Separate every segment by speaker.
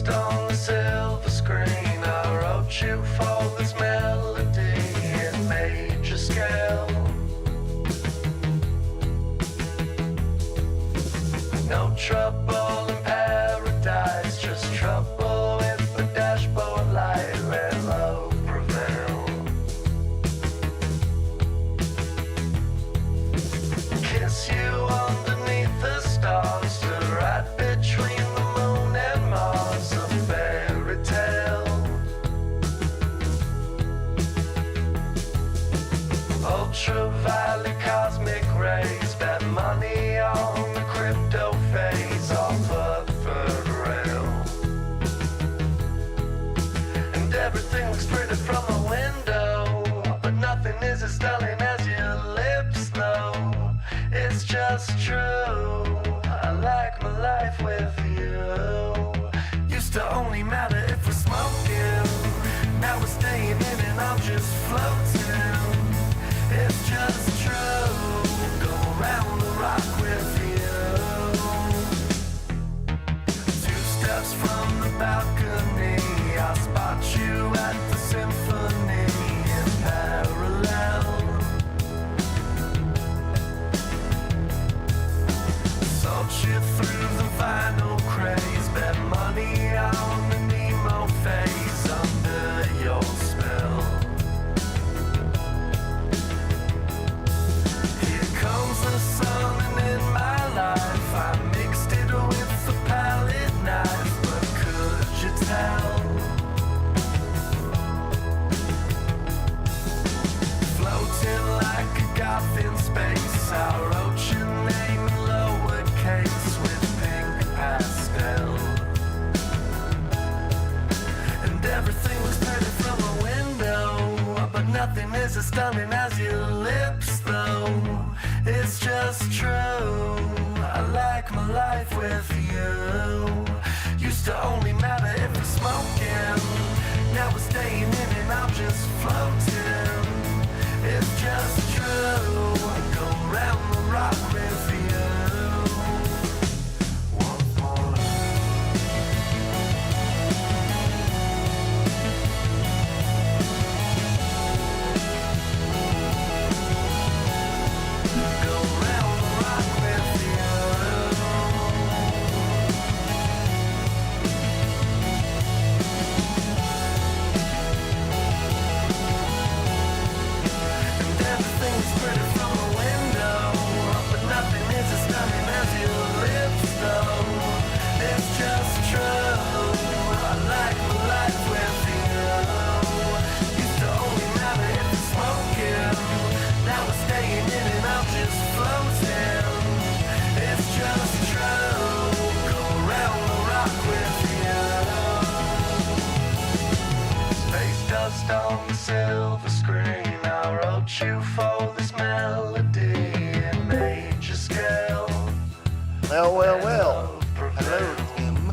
Speaker 1: dust on the silver screen. I wrote you for this melody in major scale. No trouble in paradise, just trouble with the dashboard light. Let love prevail. Kiss you underneath the stars, right between the moon and Mars. A fairy tale. Ultraviolet cosmic rays, bet money on the crypto phase off a third rail. And everything looks pretty from a window, but nothing is as stunning as your lips though. It's just true, I like my life with you. Used to only matter if we're smoking, now we're staying in and I'm just floating. It's just true, go around the rock with you. 2 steps from the balcony, I spot you at the symphony in parallel. Salt you through the vinyl craze, bet money on the Nemo phase under your spell. Comes the sun and in my life I mixed it with the palette knife, but could you tell? Floating like a goth in space, I wrote your name in lowercase with pink pastel. And everything looks pretty from a window, but nothing is as stunning as your lips though. It's just true, I like my life with you. Used to only matter if we're smoking, now we're staying in and I'm just floating. It's just true, I go round the rock with you. On the silver screen, I wrote you for this melody in major scale.
Speaker 2: Well. Hello, Tim.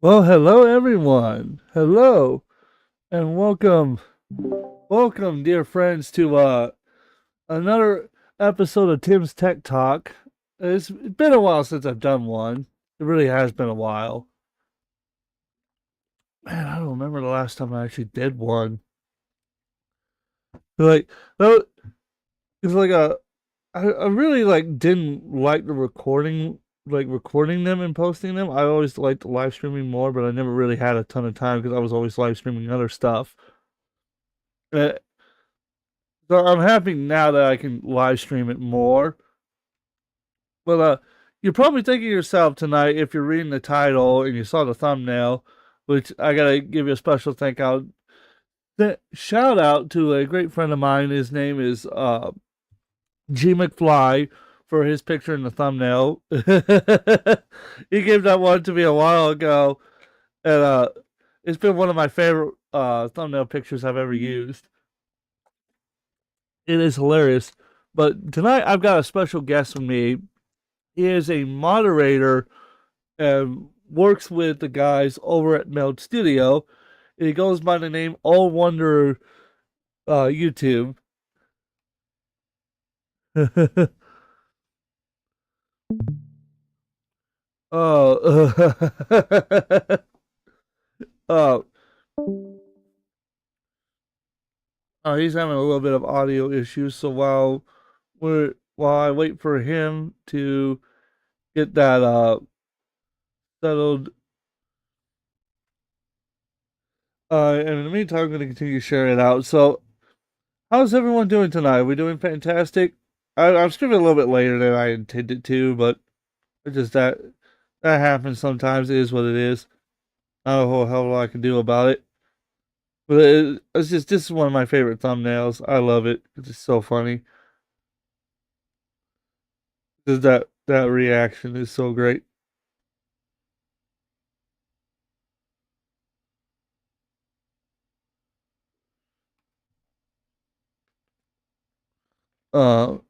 Speaker 2: Well, hello everyone. Hello and welcome. Welcome, dear friends, to another episode of Timbs Tech Talk. It's been a while since I've done one. It really has been a while. Man, I don't remember the last time I actually did one. Like, no, it's like I really like didn't like the recording, like recording them and posting them. I always liked live streaming more, but I never really had a ton of time because I was always live streaming other stuff. Uh, So I'm happy now that I can live stream it more. Well, you're probably thinking to yourself tonight, if you're reading the title and you saw the thumbnail, which I gotta give you a special thank out. Shout out to a great friend of mine. His name is G McFly for his picture in the thumbnail. He gave that one to me a while ago, and it's been one of my favorite thumbnail pictures I've ever used. It is hilarious. But tonight I've got a special guest with me. He is a moderator and works with the guys over at Meld Studio. He goes by the name All Wonder YouTube. uh, uh, he's having a little bit of audio issues, so while I wait for him to get that settled, and in the meantime, I'm going to continue sharing it out. So, how's everyone doing tonight? Are we doing fantastic? I'm streaming a little bit later than I intended to, but it's just that happens sometimes. It is what it is. I don't know a hell of a lot I can do about it. But it's just this is one of my favorite thumbnails. I love it. It's just so funny. Just that reaction is so great.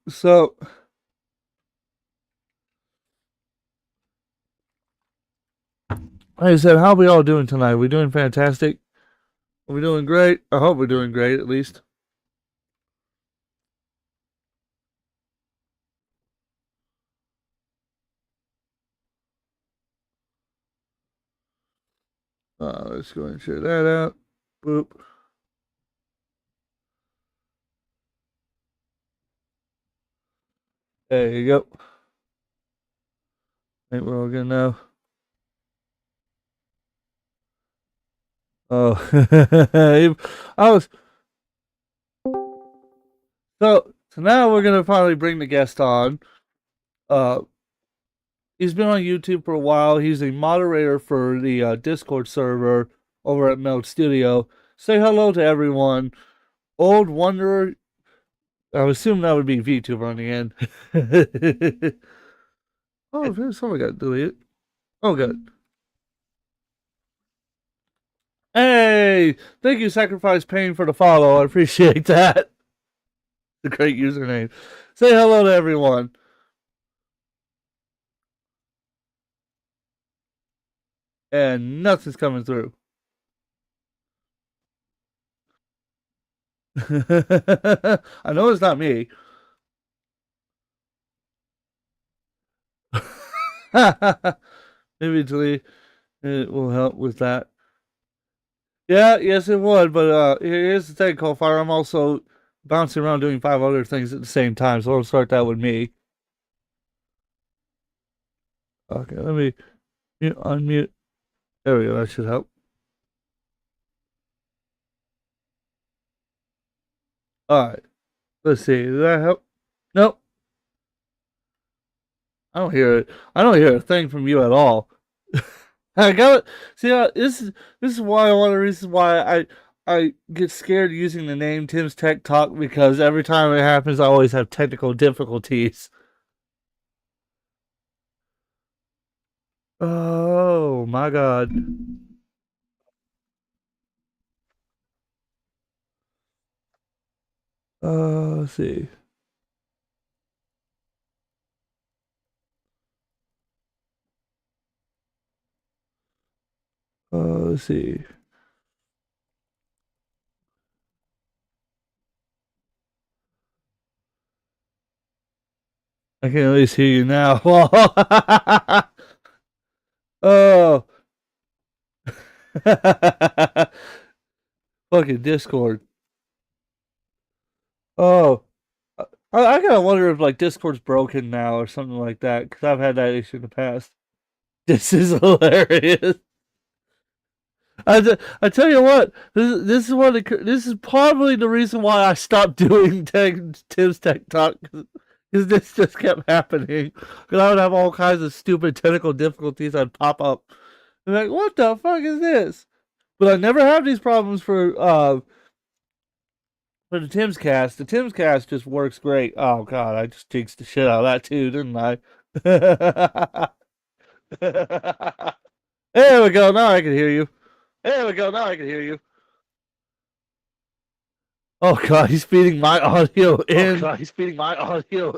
Speaker 2: So like I said, how are we all doing tonight? We doing fantastic? Are we doing great? I hope we're doing great at least. Let's go and share that out. Boop. There you go. I think we're all good now. Oh, I was so now we're gonna finally bring the guest on. Uh, he's been on YouTube for a while. He's a moderator for the Discord server over at Meld Studio. Say hello to everyone. Old Wanderer. I would assume that would be VTuber on the end. Oh, someone got deleted. Oh, good. Hey, thank you, Sacrifice Pain, for the follow. I appreciate that. The great username. Say hello to everyone. And nothing's coming through. I know it's not me. Maybe delete it will help with that. Yeah, yes, it would. But here's the thing, Coldfire. I'm also bouncing around doing 5 other things at the same time, so I'll start that with me. Okay, let me unmute. There we go. That should help. All right. Let's see. Did that help? Nope. I don't hear it. I don't hear a thing from you at all. I got it. See, this is why one of the reasons why I get scared using the name Timbs Tech Talk, because every time it happens, I always have technical difficulties. Oh my God. Let's see. let's see. I can at least hear you now. Oh. Fucking Discord. Oh. I gotta wonder if like Discord's broken now or something like that, because I've had that issue in the past. This is hilarious. I tell you what, this is probably the reason why I stopped doing Timbs Tech Talk, because this just kept happening. Because I would have all kinds of stupid technical difficulties that'd pop up. I'm like, what the fuck is this? But I never have these problems for the Timbscast. The Timbscast just works great. Oh god, I just jinxed the shit out of that too, didn't I? There we go. Now I can hear you. There we go. Now I can hear you. Oh god, he's feeding my audio in. Oh god, he's feeding my audio.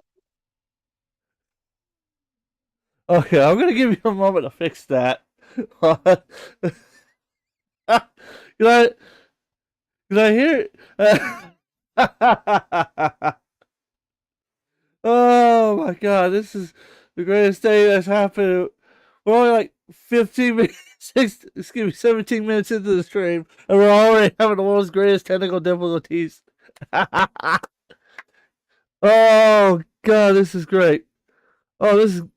Speaker 2: Okay, I'm gonna give you a moment to fix that. Can I hear Oh my god, this is the greatest thing that's happened. We're only like 15 minutes, 17 minutes into the stream, and we're already having the world's greatest technical difficulties. Oh god, this is great. Oh,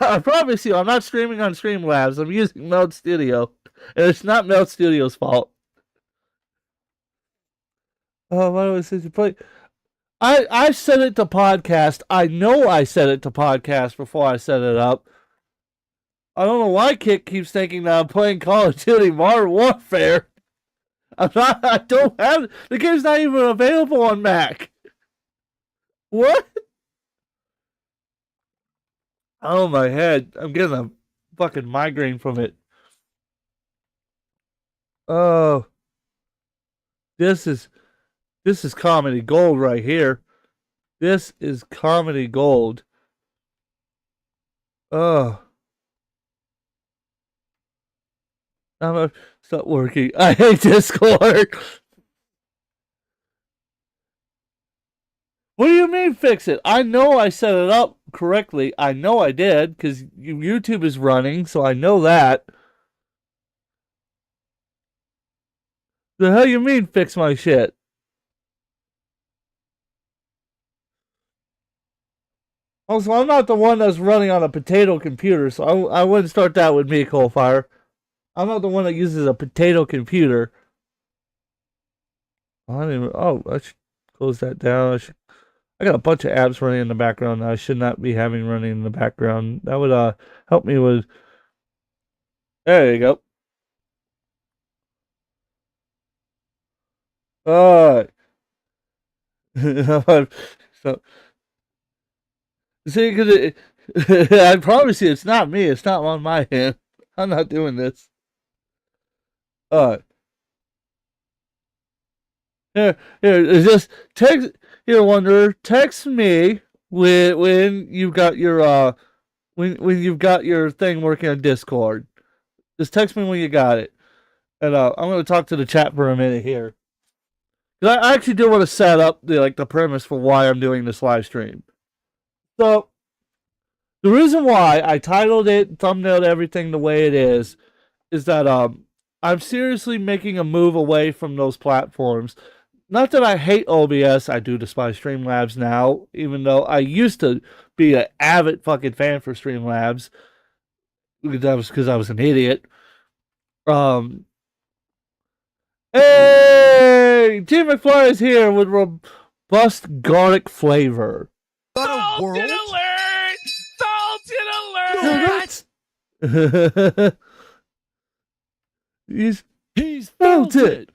Speaker 2: I promise you, I'm not streaming on Streamlabs. I'm using Meld Studio, and it's not Meld Studio's fault. Oh, why do I say to play? I set it to podcast. I know I set it to podcast before I set it up. I don't know why Kit keeps thinking that I'm playing Call of Duty Modern Warfare. I'm not. I don't have the game's not even available on Mac. What? Oh my head! I'm getting a fucking migraine from it. Oh, this is comedy gold right here. This is comedy gold. Oh. I'm gonna stop working. I hate Discord. What do you mean fix it? I know I set it up correctly. I know I did, because YouTube is running, so I know that. The hell you mean fix my shit? Also, I'm not the one that's running on a potato computer, so I wouldn't start that with me, Coalfire. I'm not the one that uses a potato computer. I should close that down. I got a bunch of apps running in the background that I should not be having running in the background. That would help me with. There you go. Alright. So, see, because I promise you, it's not me. It's not on my hand. I'm not doing this. Alright. Here, just text. Here, Wanderer, text me when you've got your when you've got your thing working on Discord. Just text me when you got it, and I'm going to talk to the chat for a minute here. I actually do want to set up the premise for why I'm doing this live stream. So, the reason why I titled it, thumbnailed everything the way it is that I'm seriously making a move away from those platforms. Not that I hate OBS, I do despise Streamlabs now, even though I used to be an avid fucking fan for Streamlabs. That was because I was an idiot. Hey! T McFly is here with robust garlic flavor.
Speaker 3: Salted alert! Salted alert!
Speaker 2: He's felt it.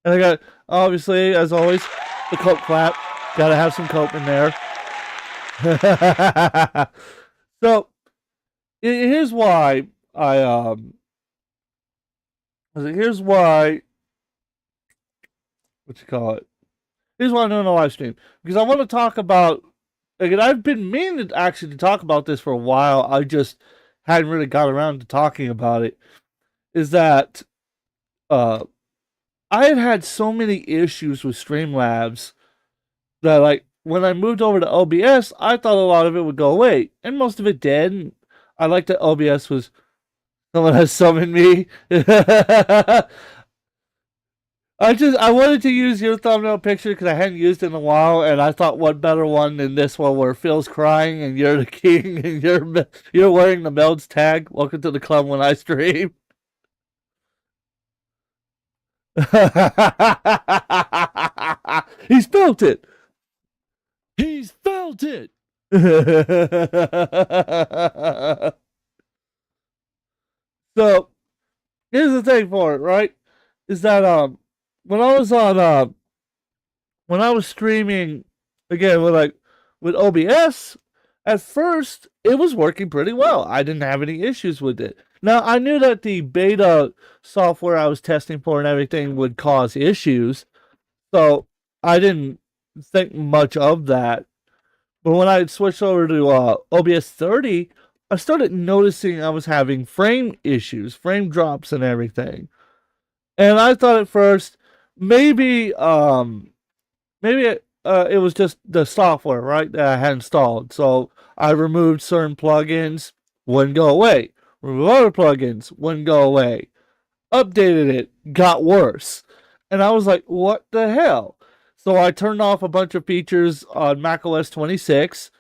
Speaker 2: And I got, obviously, as always, the Coke clap. Gotta have some Coke in there. So, here's why here's why I'm doing a live stream. Because I want to talk about, I've been meaning to talk about this for a while. I just hadn't really got around to talking about it, is that I had so many issues with Streamlabs that, like, when I moved over to OBS, I thought a lot of it would go away, and most of it did. And I like that OBS was someone has summoned me. I wanted to use your thumbnail picture because I hadn't used it in a while, and I thought what better one than this one where Phil's crying and you're the king and you're wearing the Meld's tag. Welcome to the club when I stream. He's built it.
Speaker 4: He's felt it.
Speaker 2: So here's the thing for it, right? Is that when I was streaming again with OBS, at first it was working pretty well. I didn't have any issues with it. Now I knew that the beta software I was testing for and everything would cause issues, so I didn't think much of that. But when I switched over to OBS 30, I started noticing I was having frame issues, frame drops and everything. And I thought at first maybe it was just the software, right, that I had installed. So I removed certain plugins, wouldn't go away. Removed other plugins, wouldn't go away. Updated it, got worse. And I was like, what the hell? So I turned off a bunch of features on macOS 26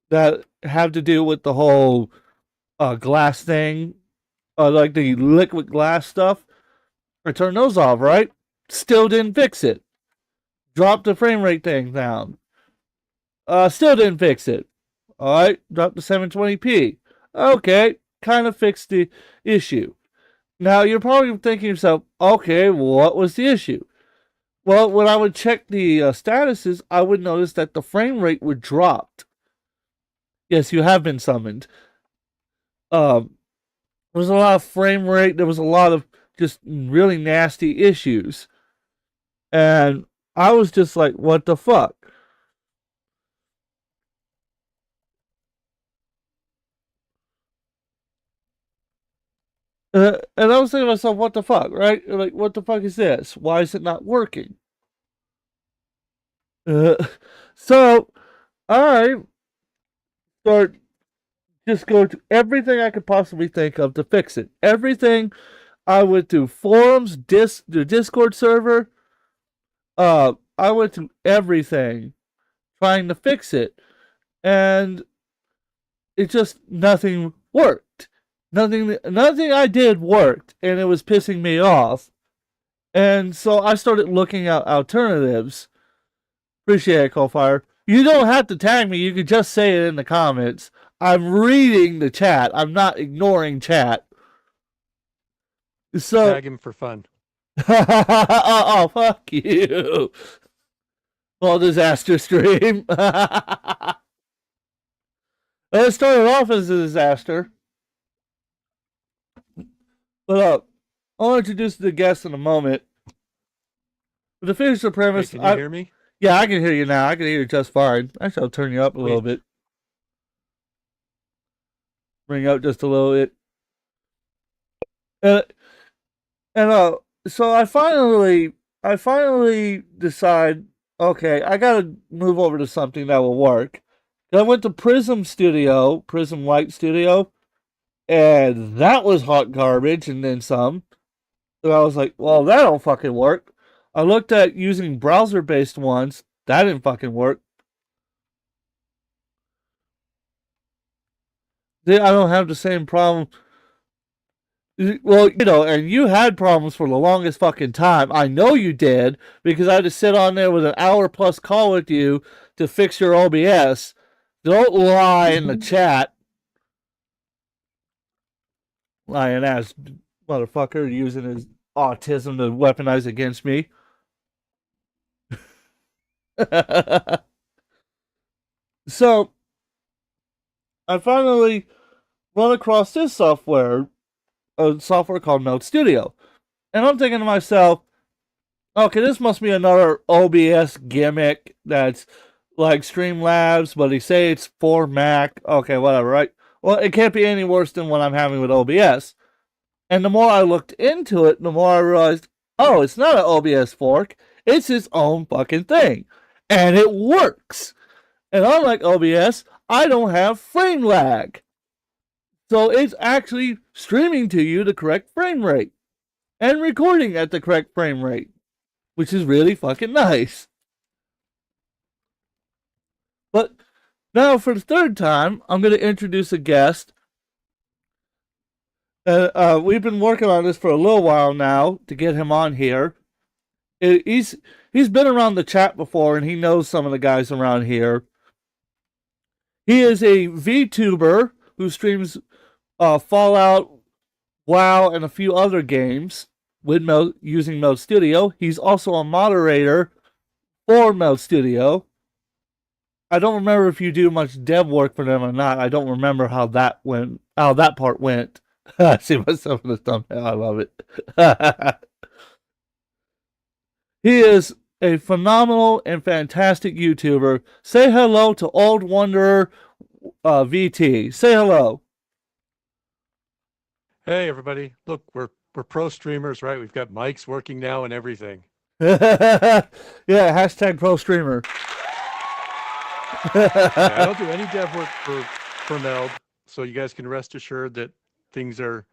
Speaker 2: that have to do with the whole glass thing, like the liquid glass stuff. I turned those off, right? Still didn't fix it. Dropped the frame rate thing down. Still didn't fix it. Alright, dropped to 720p. Okay, kind of fixed the issue. Now, you're probably thinking to yourself, okay, what was the issue? Well, when I would check the statuses, I would notice that the frame rate would drop. Yes, you have been summoned. There was a lot of frame rate. There was a lot of just really nasty issues. And I was just like, what the fuck? And I was thinking to myself, what the fuck, right? Like, what the fuck is this? Why is it not working? So, I just go to everything I could possibly think of to fix it. Everything. I went to forums, the Discord server. I went to everything trying to fix it. And it just, nothing worked. Nothing I did worked, and it was pissing me off. And so I started looking at alternatives. Appreciate it, Coalfire. You don't have to tag me. You can just say it in the comments. I'm reading the chat. I'm not ignoring chat. So
Speaker 5: Tag him for fun.
Speaker 2: oh, fuck you. Well, disaster stream. It started off as a disaster. But I'll introduce the guest in a moment. But to finish the premise,
Speaker 5: Hey, can you hear me?
Speaker 2: Yeah, I can hear you now. I can hear you just fine. Actually, I'll turn you up a little bit. Bring up just a little bit. So I finally decide, okay, I gotta move over to something that will work. I went to Prism Light Studio, and that was hot garbage, and then some. So I was like, well, that don't fucking work. I looked at using browser-based ones. That didn't fucking work. I don't have the same problem. Well, and you had problems for the longest fucking time. I know you did, because I had to sit on there with an hour-plus call with you to fix your OBS. Don't lie in the chat. Lying ass motherfucker using his autism to weaponize against me. So, I finally run across this software, a software called Meld Studio. And I'm thinking to myself, okay, this must be another OBS gimmick that's like Streamlabs, but they say it's for Mac. Okay, whatever, right? Well, it can't be any worse than what I'm having with OBS. And the more I looked into it, the more I realized, oh, it's not an OBS fork. It's its own fucking thing. And it works. And unlike OBS, I don't have frame lag. So it's actually streaming to you the correct frame rate. And recording at the correct frame rate. Which is really fucking nice. But now for the third time, I'm going to introduce a guest. We've been working on this for a little while now to get him on here. He's been around the chat before, and he knows some of the guys around here. He is a VTuber who streams Fallout, WoW, and a few other games with using Meld Studio. He's also a moderator for Meld Studio. I don't remember if you do much dev work for them or not. I don't remember how that part went. I see myself in the thumbnail. I love it. He is a phenomenal and fantastic YouTuber. Say hello to Old Wanderer VT. Say hello.
Speaker 5: Hey everybody! Look, we're pro streamers, right? We've got mics working now and everything.
Speaker 2: Yeah, hashtag pro streamer.
Speaker 5: Yeah, I don't do any dev work for Meld, so you guys can rest assured that things are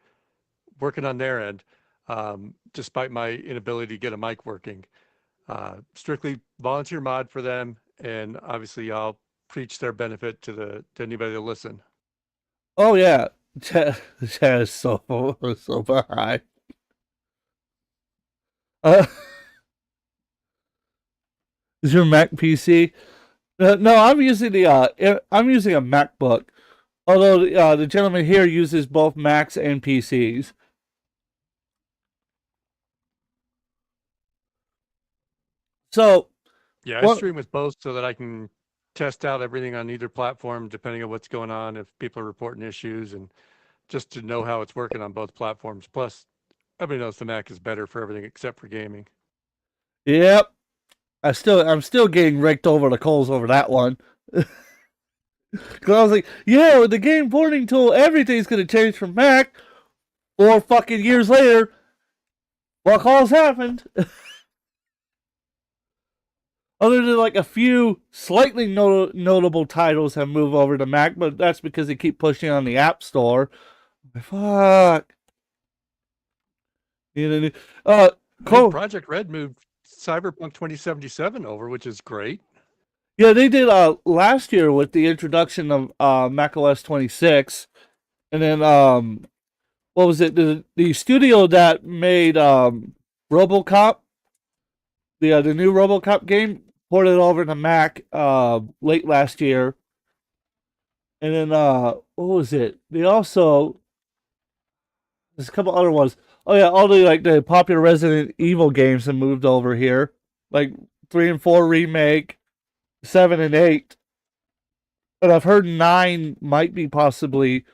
Speaker 5: working on their end, despite my inability to get a mic working. Strictly volunteer mod for them, and obviously I'll preach their benefit to anybody that listen.
Speaker 2: Oh yeah, chat is so behind. Is your Mac PC? No, I'm using a MacBook. Although the gentleman here uses both Macs and PCs. So,
Speaker 5: yeah, I stream with both so that I can test out everything on either platform, depending on what's going on, if people are reporting issues, and just to know how it's working on both platforms. Plus, everybody knows the Mac is better for everything except for gaming.
Speaker 2: Yep. I'm still getting raked over the coals over that one. Because I was like, yeah, with the game porting tool, everything's going to change from Mac. 4 fucking years later, fuck all's happened. Other than like a few slightly notable titles have moved over to Mac, but that's because they keep pushing on the App Store. Fuck.
Speaker 5: Project Red moved Cyberpunk 2077 over, which is great.
Speaker 2: Yeah, they did last year with the introduction of macOS 26. And then, what was it? The studio that made RoboCop, the new RoboCop game, ported over to Mac late last year. And then, what was it? They also, there's a couple other ones. Oh yeah, all the popular Resident Evil games have moved over here. Like 3 and 4 remake, 7 and 8. But I've heard 9 might possibly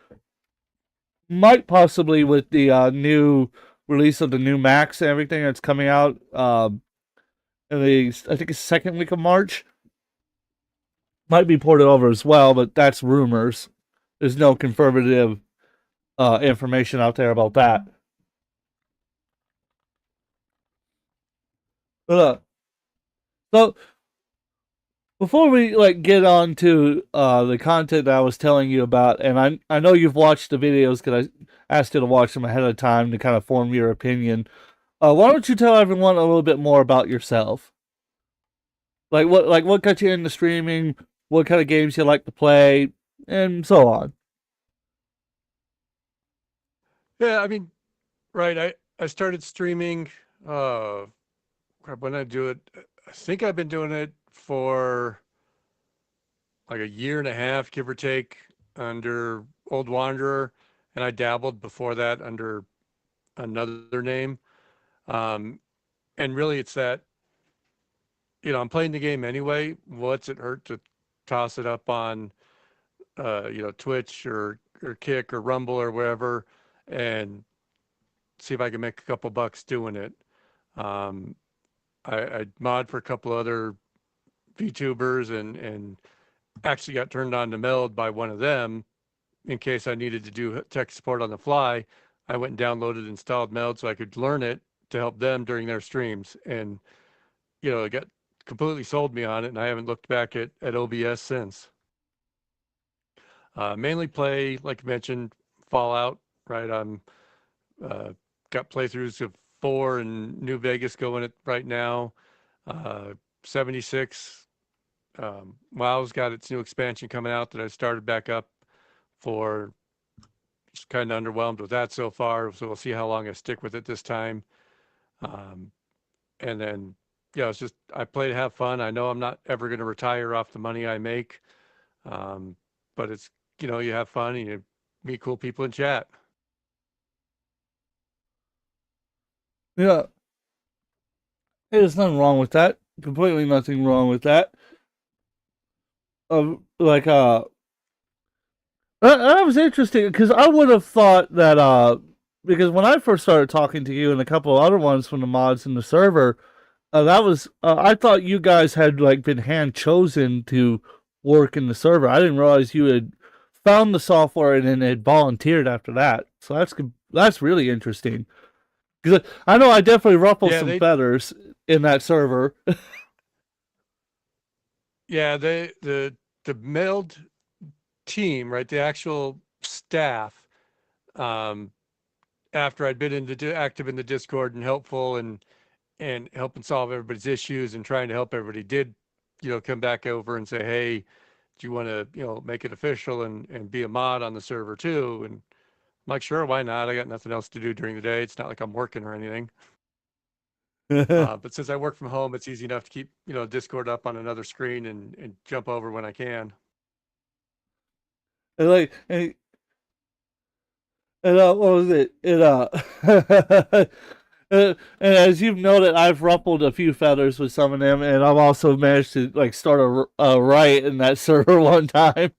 Speaker 2: with the new release of the new Macs and everything that's coming out I think it's second week of March. Might be ported over as well, but that's rumors. There's no confirmative information out there about that. So before we get on to the content that I was telling you about, and I know you've watched the videos because I asked you to watch them ahead of time to kind of form your opinion. Why don't you tell everyone a little bit more about yourself? What got you into streaming? What kind of games you like to play, and so on.
Speaker 5: Yeah, I mean, right. I started streaming. When I do it, I think I've been doing it for like a year and a half, give or take, under Old Wanderer, and I dabbled before that under another name. And really, it's that, I'm playing the game anyway. What's it hurt to toss it up on, Twitch or Kick or Rumble or wherever, and see if I can make a couple bucks doing it. I mod for a couple other VTubers and actually got turned on to Meld by one of them in case I needed to do tech support on the fly, I went and downloaded and installed Meld so I could learn it to help them during their streams. And, it got completely sold me on it, and I haven't looked back at OBS since. Mainly play, like I mentioned, Fallout, right? I'm got playthroughs of 4 and New Vegas going it right now. 76. WoW's got its new expansion coming out that I started back up for. Just kind of underwhelmed with that so far, so we'll see how long I stick with it this time. And then, it's just I play to have fun. I know I'm not ever going to retire off the money I make, but it's you have fun and you meet cool people in chat.
Speaker 2: Yeah. Hey, there's nothing wrong with that. Completely nothing wrong with that. That was interesting because I would have thought that because when I first started talking to you and a couple of other ones from the mods in the server, that was I thought you guys had like been hand chosen to work in the server. I didn't realize you had found the software and then had volunteered after that. So that's really interesting. Because I know I definitely ruffled some feathers in that server.
Speaker 5: Yeah, the Meld team, right? The actual staff, after I'd been active in the Discord and helpful and helping solve everybody's issues and trying to help everybody, did come back over and say, hey, do you want to make it official and be a mod on the server too? And I'm like, sure, why not? I got nothing else to do during the day. It's not like I'm working or anything. But since I work from home, it's easy enough to keep Discord up on another screen and jump over when I can.
Speaker 2: And what was it? And as you've noted, I've ruffled a few feathers with some of them, and I've also managed to like start a riot in that server one time.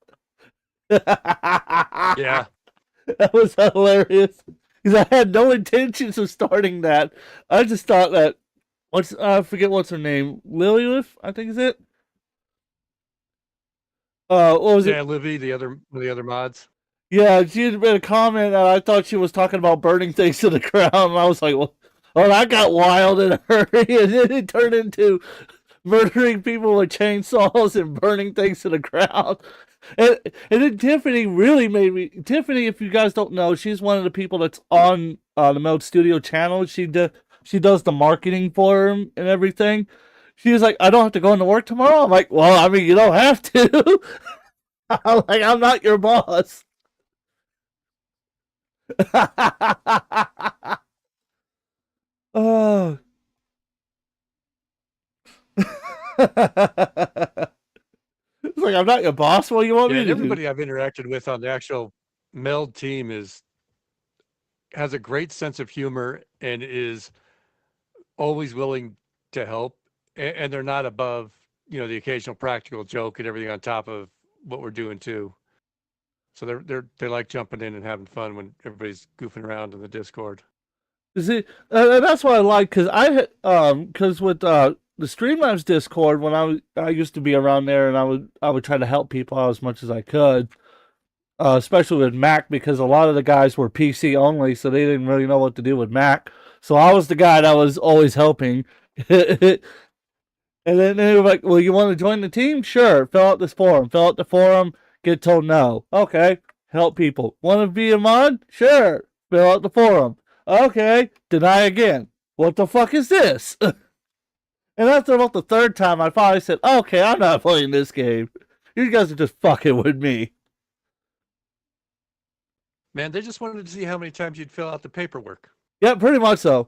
Speaker 5: Yeah,
Speaker 2: that was hilarious because I had no intentions of starting that. I just thought that I forget what's her name, Lilith, I think is it. What was it?
Speaker 5: Yeah, Livy, the other mods.
Speaker 2: Yeah, she had made a comment, and I thought she was talking about burning things to the ground. And I was like, well, that got wild in a hurry, and then it turned into murdering people with chainsaws and burning things to the ground. And then Tiffany really made me. Tiffany, if you guys don't know, she's one of the people that's on the Meld Studio channel. She does the marketing for him and everything. She was like, I don't have to go into work tomorrow. I'm like, well, I mean, you don't have to. I'm not your boss. Oh. It's like, I'm not your boss. What do you want me to
Speaker 5: everybody
Speaker 2: do?
Speaker 5: I've interacted with on the actual Meld team has a great sense of humor and is always willing to help. And they're not above, the occasional practical joke and everything on top of what we're doing too. So they like jumping in and having fun when everybody's goofing around in the Discord.
Speaker 2: See, that's what I like because with the Streamlabs Discord, when I used to be around there, and I would try to help people out as much as I could, especially with Mac, because a lot of the guys were PC only, so they didn't really know what to do with Mac. So I was the guy that was always helping. And then they were like, well, you want to join the team? Sure. Fill out this form. Fill out the forum. Get told no. Okay. Help people. Want to be a mod? Sure. Fill out the forum. Okay. Deny again. What the fuck is this? And after about the third time, I finally said, okay, I'm not playing this game. You guys are just fucking with me.
Speaker 5: Man, they just wanted to see how many times you'd fill out the paperwork.
Speaker 2: Yeah, pretty much so.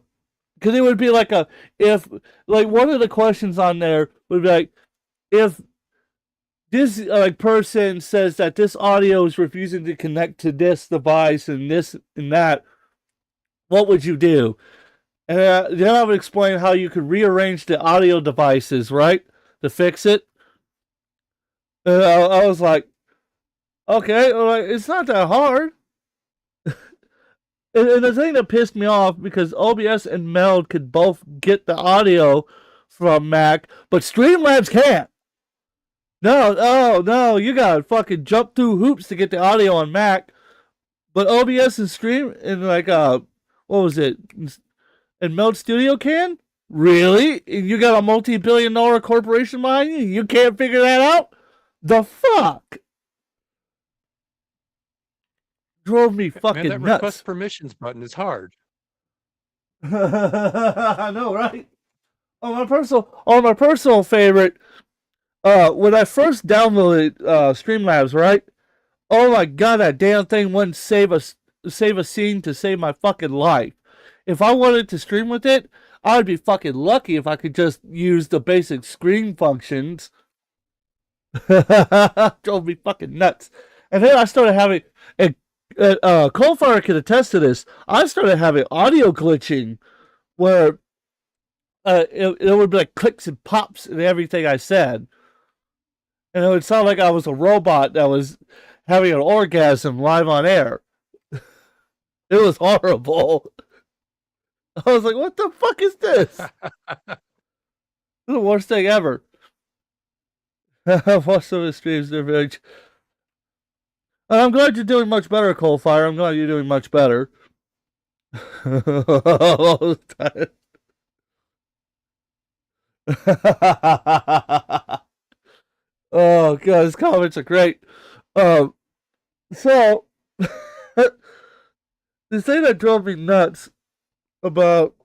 Speaker 2: Because it would be like one of the questions on there would be like, if this person says that this audio is refusing to connect to this device and this and that, what would you do? And then I would explain how you could rearrange the audio devices, right, to fix it. And I was like, okay, it's not that hard. And the thing that pissed me off, because OBS and Meld could both get the audio from Mac, but Streamlabs can't. No, you gotta fucking jump through hoops to get the audio on Mac. But OBS and Stream and like what was it? And Meld Studio can? Really? You got a multi-billion-dollar corporation behind you? You can't figure that out? The fuck? Drove me fucking
Speaker 5: Man, that
Speaker 2: nuts.
Speaker 5: request permissions button is hard.
Speaker 2: I know, right? My personal favorite. When I first downloaded Streamlabs, right? Oh my god, that damn thing wouldn't save a scene to save my fucking life. If I wanted to stream with it, I would be fucking lucky if I could just use the basic screen functions. Drove me fucking nuts. And then I started having, Coalfire can attest to this. I started having audio glitching, where it would be like clicks and pops and everything I said, and it would sound like I was a robot that was having an orgasm live on air. It was horrible. I was like, what the fuck is this? This is the worst thing ever. I've watched some of the streams. They're very... And I'm glad you're doing much better, Coalfire. I'm glad you're doing much better. Oh, God, his comments are great. So, the thing that drove me nuts about,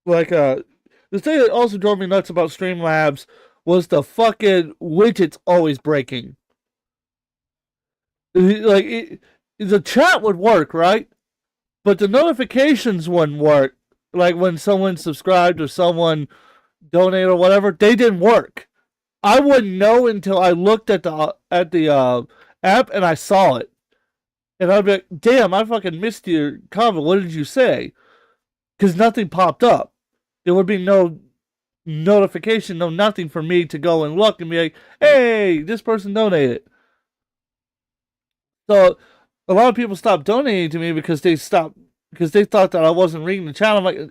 Speaker 2: like, the thing that also drove me nuts about Streamlabs was the fucking widgets always breaking. Like, the chat would work, right? But the notifications wouldn't work. Like, when someone subscribed or someone donated or whatever, they didn't work. I wouldn't know until I looked at the app and I saw it. And I'd be like, damn, I fucking missed your comment. What did you say? Because nothing popped up. There would be no notification, no nothing for me to go and look and be like, hey, this person donated. So a lot of people stopped donating to me because they thought that I wasn't reading the chat. I'm like,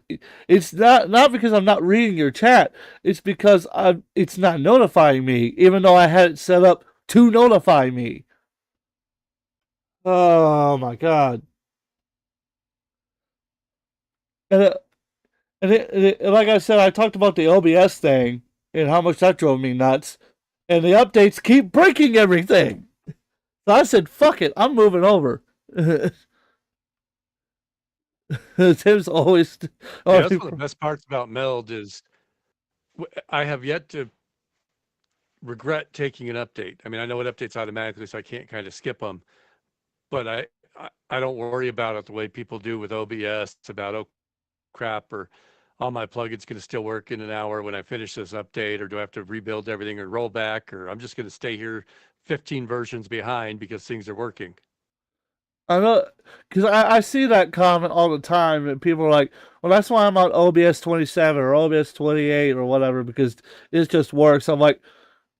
Speaker 2: it's not because I'm not reading your chat. It's because it's not notifying me, even though I had it set up to notify me. Oh my god! And like I said, I talked about the OBS thing and how much that drove me nuts. And the updates keep breaking everything. So I said, fuck it, I'm moving over. Tim's always...
Speaker 5: Yeah, that's one of the best parts about Meld is I have yet to regret taking an update. I mean, I know it updates automatically, so I can't kind of skip them. But I don't worry about it the way people do with OBS. It's about, oh, crap, or all my plugins going to still work in an hour when I finish this update, or do I have to rebuild everything or roll back, or I'm just going to stay here 15 versions behind because things are working.
Speaker 2: I know, because I see that comment all the time, and people are like, well, that's why I'm on OBS 27 or OBS 28 or whatever, because it just works. I'm like,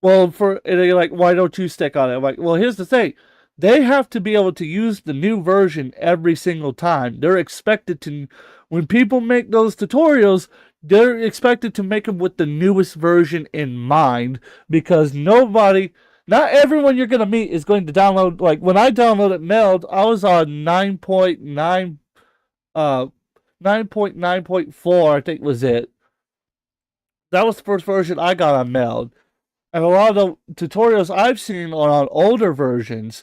Speaker 2: well, and they're like, why don't you stick on it? I'm like, well, here's the thing. They have to be able to use the new version every single time. They're expected to, when people make those tutorials, they're expected to make them with the newest version in mind, because not everyone you're going to meet is going to download. Like, when I downloaded Meld, I was on 9.9.4, I think was it. That was the first version I got on Meld. And a lot of the tutorials I've seen are on older versions.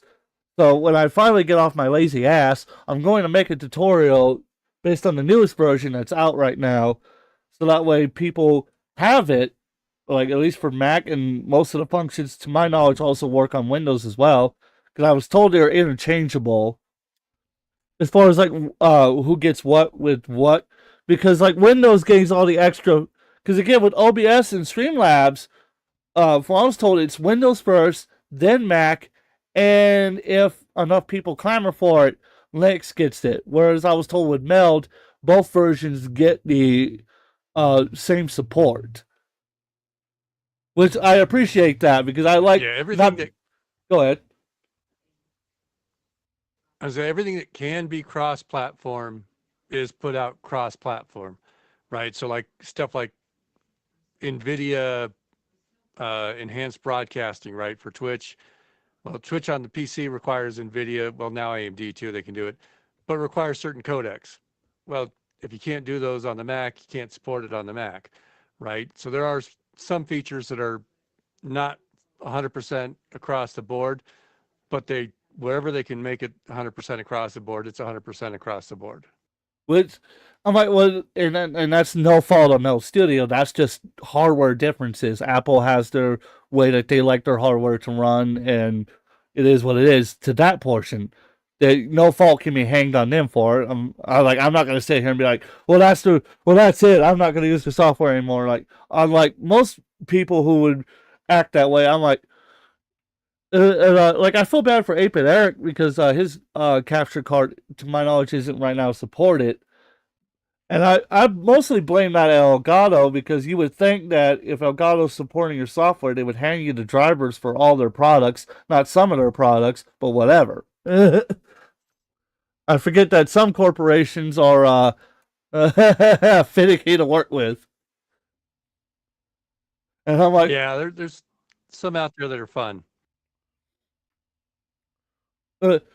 Speaker 2: So when I finally get off my lazy ass, I'm going to make a tutorial based on the newest version that's out right now. So that way people have it, like at least for Mac, and most of the functions, to my knowledge, also work on Windows as well. Because I was told they're interchangeable as far as like who gets what with what. Because like Windows gains all the extra. Because again, with OBS and Streamlabs, from what I was told, it's Windows first, then Mac, and if enough people clamor for it, Linux gets it. Whereas I was told with Meld, both versions get the same support. Which I appreciate that, because I like...
Speaker 5: Yeah, everything
Speaker 2: Go ahead.
Speaker 5: I was saying, everything that can be cross-platform is put out cross-platform, right? So like stuff like NVIDIA enhanced broadcasting, right, for Twitch. Well, Twitch on the PC requires NVIDIA. Well, now AMD too, they can do it, but requires certain codecs. Well, if you can't do those on the Mac, you can't support it on the Mac, right? So there are some features that are not 100% across the board, but wherever they can make it 100% across the board, it's 100% across the board.
Speaker 2: Which I'm like, well, and that's no fault of Meld Studio. That's just hardware differences. Apple has their way that they like their hardware to run, and it is what it is to that portion. No fault can be hanged on them for it. I'm not gonna sit here and be like, well, that's it. I'm not gonna use the software anymore. Like, unlike most people who would act that way, I'm like, I feel bad for Ape and Eric because his capture card, to my knowledge, isn't right now supported. And I mostly blame that at Elgato because you would think that if Elgato's supporting your software, they would hand you the drivers for all their products, not some of their products, but whatever. I forget that some corporations are finicky to work with. And I'm like,
Speaker 5: yeah, there's some out there that are fun.
Speaker 2: But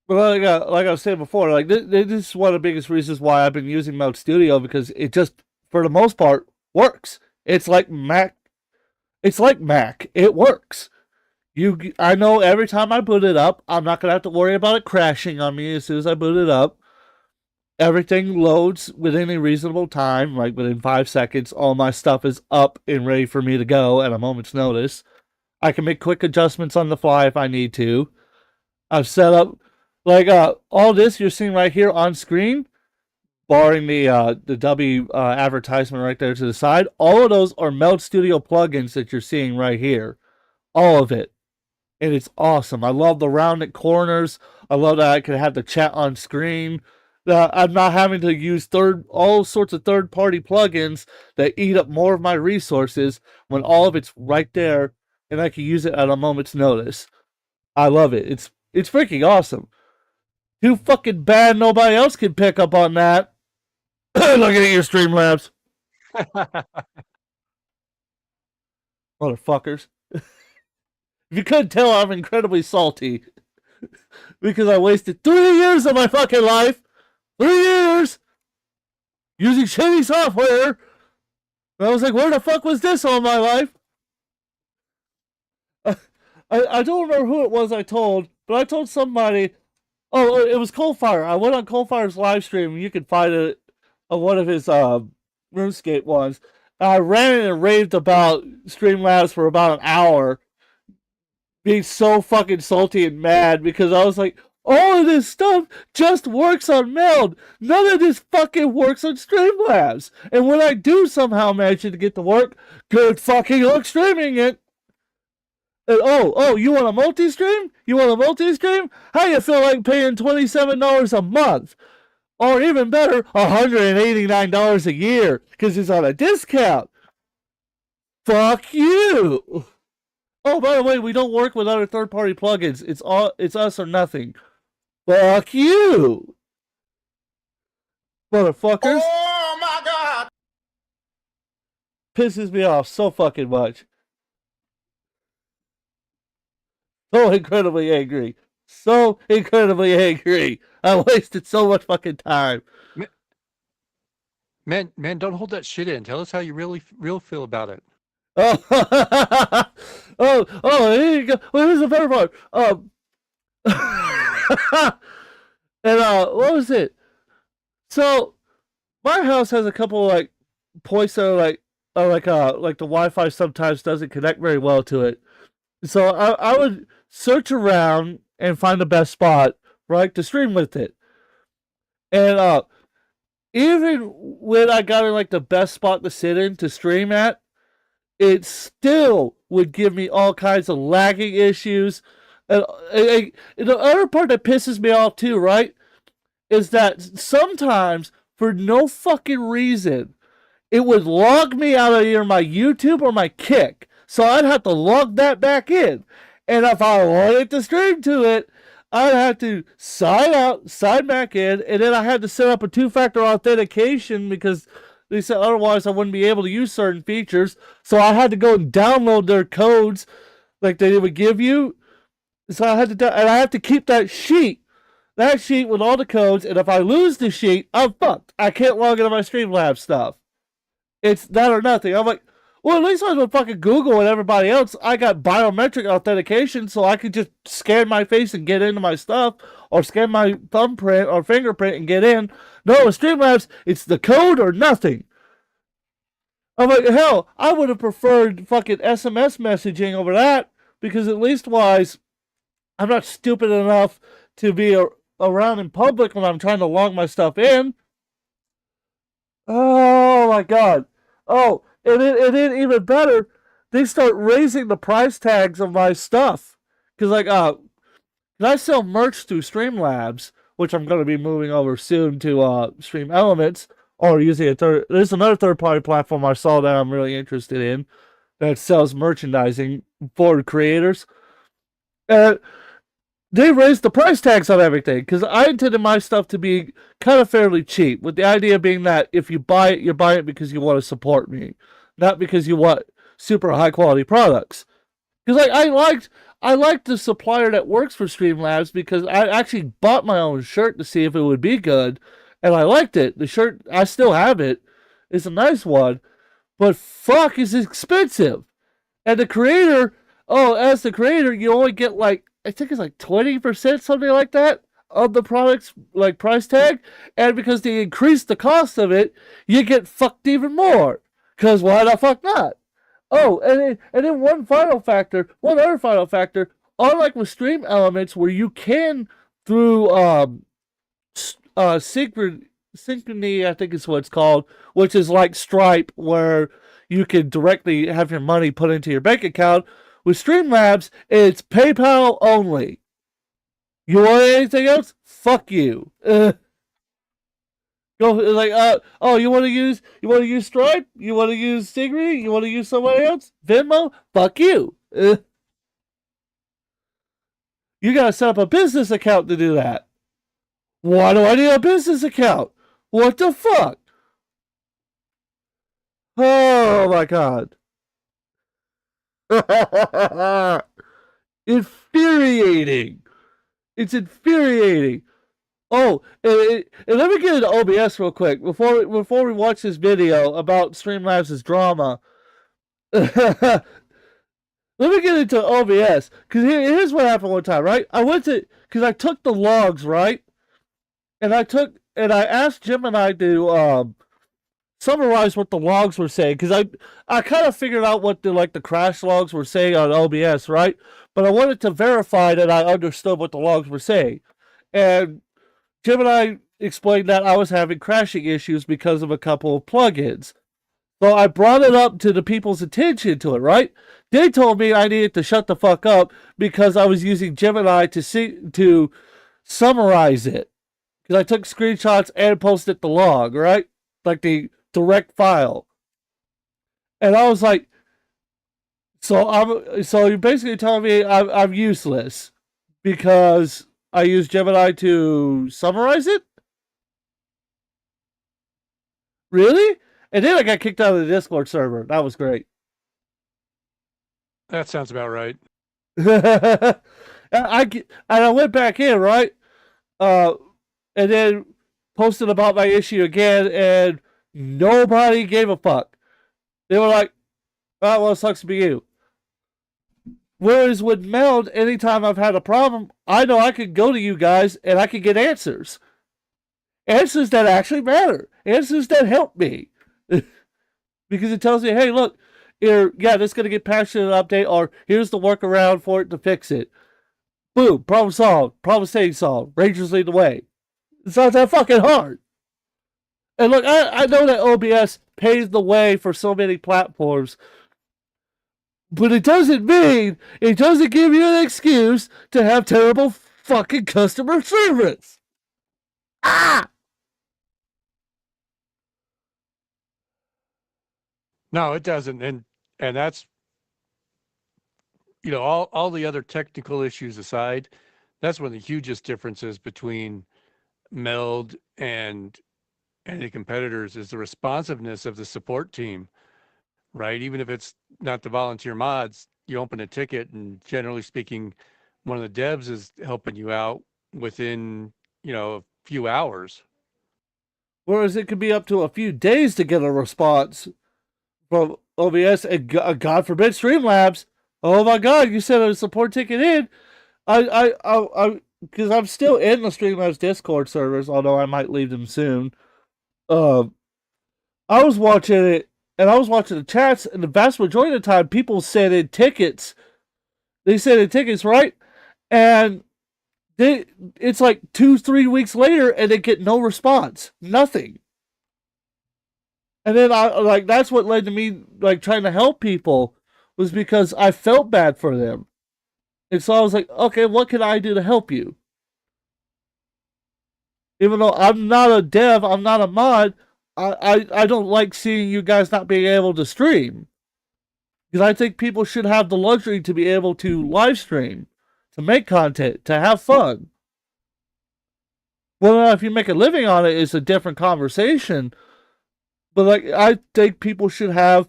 Speaker 2: like I was saying before, like this is one of the biggest reasons why I've been using Meld Studio, because it just, for the most part, works. It's like Mac. It works. I know every time I boot it up, I'm not gonna have to worry about it crashing on me as soon as I boot it up. Everything loads within a reasonable time, like within 5 seconds. All my stuff is up and ready for me to go at a moment's notice. I can make quick adjustments on the fly if I need to. I've set up, like, all this you're seeing right here on screen, barring the W advertisement right there to the side. All of those are Meld Studio plugins that you're seeing right here. All of it. And it's awesome. I love the rounded corners. I love that I can have the chat on screen. I'm not having to use all sorts of third-party plugins that eat up more of my resources when all of it's right there and I can use it at a moment's notice. I love it. It's freaking awesome. Too fucking bad nobody else can pick up on that. Looking at your Streamlabs. Motherfuckers. If you couldn't tell, I'm incredibly salty. Because I wasted 3 years of my fucking life. 3 years! Using shitty software. And I was like, where the fuck was this all my life? I don't remember who it was I told, but I told somebody, oh, it was Coldfire. I went on Coldfire's live stream, and you can find it on one of his RuneScape ones. I ran and raved about Streamlabs for about an hour, being so fucking salty and mad because I was like, all of this stuff just works on Meld. None of this fucking works on Streamlabs. And when I do somehow manage to get to work, good fucking luck streaming it. And you want a multi-stream? How you feel like paying $27 a month? Or even better, $189 a year, because it's on a discount. Fuck you! Oh, by the way, we don't work with other third-party plugins. It's us or nothing. Fuck you! Motherfuckers.
Speaker 3: Oh my god!
Speaker 2: Pisses me off so fucking much. So incredibly angry. I wasted so much fucking time.
Speaker 5: Man, don't hold that shit in. Tell us how you really feel about it.
Speaker 2: Here you go. Well, here's the better part. And what was it? So my house has a couple like points that are like the Wi-Fi sometimes doesn't connect very well to it. So I would search around and find the best spot, right, to stream with it. And even when I got in like the best spot to sit in to stream at, it still would give me all kinds of lagging issues. And the other part that pisses me off too, right, is that sometimes, for no fucking reason, it would log me out of either my YouTube or my Kick. So I'd have to log that back in. And if I wanted to stream to it, I'd have to sign out, sign back in, and then I had to set up a 2-factor authentication because They said otherwise I wouldn't be able to use certain features. So I had to go and download their codes like they would give you. So I had to, and I have to keep that sheet with all the codes. And if I lose the sheet, I'm fucked. I can't log into my Streamlabs stuff. It's that or nothing. I'm like, well, at least I was with fucking Google and everybody else. I got biometric authentication, so I could just scan my face and get into my stuff, or scan my thumbprint or fingerprint and get in. No, with Streamlabs, it's the code or nothing. I'm like, hell, I would have preferred fucking SMS messaging over that, because at least wise, I'm not stupid enough to be around in public when I'm trying to log my stuff in. Oh my god. Oh, and then even better, they start raising the price tags of my stuff. Because, like, I sell merch through Streamlabs, which I'm going to be moving over soon to Stream Elements, or using there's another third-party platform I saw that I'm really interested in that sells merchandising for creators. They raised the price tags on everything, because I intended my stuff to be kind of fairly cheap, with the idea being that if you buy it, you're buying it because you want to support me, not because you want super high quality products. Because like I liked the supplier that works for Streamlabs, because I actually bought my own shirt to see if it would be good, and I liked it. The shirt, I still have it. It's a nice one, but fuck, it's expensive. And the creator, as the creator, you only get like, I think it's like 20%, something like that, of the product's like price tag. And because they increase the cost of it, you get fucked even more. Because why the fuck not? Oh, and then one other final factor, unlike with Stream Elements, where you can, through Synchrony, I think is what it's called, which is like Stripe, where you can directly have your money put into your bank account. With Streamlabs, it's PayPal only. You want anything else? Fuck you. Go like, you want to use Stripe? You want to use Synchrony? You want to use somebody else? Venmo? Fuck you. You gotta set up a business account to do that. Why do I need a business account? What the fuck? Oh my god. Infuriating. It's infuriating. Oh, and let me get into OBS real quick before we watch this video about Streamlabs' drama. Let me get into OBS, because here's what happened one time, right? Because I took the logs, right? And I asked Gemini to summarize what the logs were saying, because I kind of figured out what the crash logs were saying on OBS, right? But I wanted to verify that I understood what the logs were saying. And Gemini explained that I was having crashing issues because of a couple of plugins. So I brought it up to the people's attention to it, right? They told me I needed to shut the fuck up because I was using Gemini to summarize it. Because I took screenshots and posted the log, right? Like the direct file. And I was like, so you're basically telling me I'm useless because I used Gemini to summarize it? Really? And then I got kicked out of the Discord server. That was great.
Speaker 5: That sounds about right.
Speaker 2: I went back in, right? And then posted about my issue again, and nobody gave a fuck. They were like, oh, well, it sucks to be you. Whereas with Meld, anytime I've had a problem, I know I could go to you guys and I could get answers. Answers that actually matter. Answers that help me. Because it tells me, hey, look, this is going to get patched in an update, or here's the workaround for it to fix it. Boom, problem solved. Problem staying solved. Rangers lead the way. It's not that fucking hard. And look, I know that OBS paved the way for so many platforms, but it doesn't give you an excuse to have terrible fucking customer service. Ah!
Speaker 5: No, it doesn't. And that's, all the other technical issues aside, that's one of the hugest differences between Meld and any competitors is the responsiveness of the support team, right? Even if it's not the volunteer mods, you open a ticket and generally speaking, one of the devs is helping you out within, a few hours.
Speaker 2: Whereas it could be up to a few days to get a response from OBS and God forbid Streamlabs. Oh my God, you sent a support ticket in. Because I'm still in the Streamlabs Discord servers, although I might leave them soon. I was watching it, and I was watching the chats, and the vast majority of the time, people sent in tickets. They sent in tickets, right? And it's like 2-3 weeks later, and they get no response, nothing. And then that's what led to me trying to help people, was because I felt bad for them. And so I was like, okay, what can I do to help you? Even though I'm not a dev, I'm not a mod, I don't like seeing you guys not being able to stream. Because I think people should have the luxury to be able to live stream, to make content, to have fun. Whether or not if you make a living on it is a different conversation. But I think people should have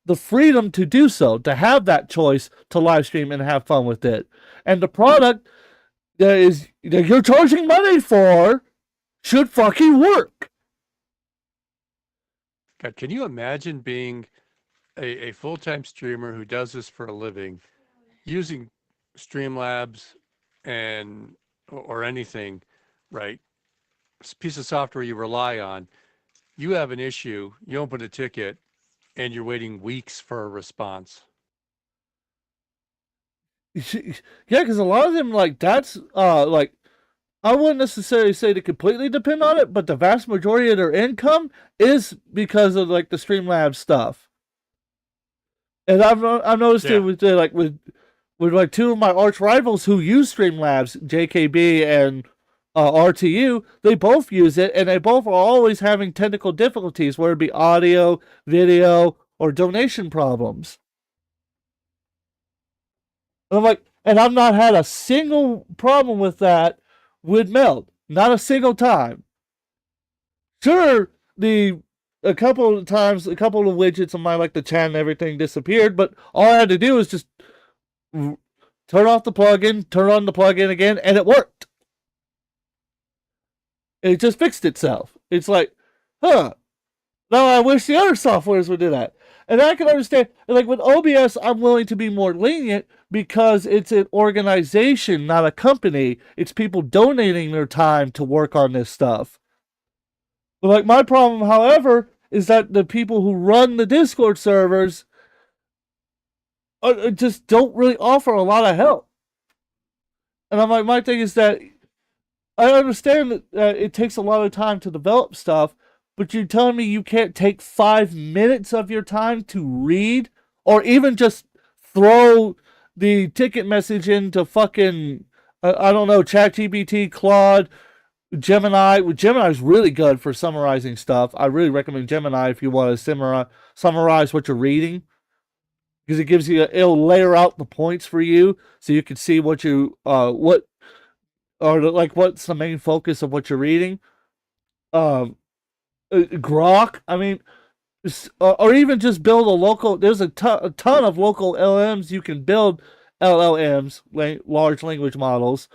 Speaker 2: the freedom to do so, to have that choice to live stream and have fun with it. And the product that you're charging money for should fucking work.
Speaker 5: God, can you imagine being a full-time streamer who does this for a living, using Streamlabs or anything, right? Piece of software you rely on. You have an issue, you open a ticket, and you're waiting weeks for a response.
Speaker 2: Yeah, because a lot of them, that's, I wouldn't necessarily say they completely depend on it, but the vast majority of their income is because of, the Streamlabs stuff. And I've noticed it with, with two of my arch rivals who use Streamlabs, JKB and RTU, they both use it, and they both are always having technical difficulties, whether it be audio, video, or donation problems. And I've not had a single problem with that with Meld. Not a single time. Sure, a couple of times, a couple of widgets on my, the chat and everything disappeared, but all I had to do was just turn off the plugin, turn on the plugin again, and it worked. It just fixed itself. It's now I wish the other softwares would do that. And I can understand, with OBS, I'm willing to be more lenient because it's an organization, not a company. It's people donating their time to work on this stuff. But my problem, however, is that the people who run the Discord servers just don't really offer a lot of help. And I'm my thing is that I understand that it takes a lot of time to develop stuff, but you're telling me you can't take 5 minutes of your time to read, or even just throw the ticket message into fucking, I don't know, ChatGPT, Claude, Gemini. Gemini's really good for summarizing stuff. I really recommend Gemini if you want to summarize what you're reading, because it gives you, it'll layer out the points for you, so you can see what's the main focus of what you're reading. Grok, or even just build a local. There's a ton of local LLMs you can build, LLMs, large language models,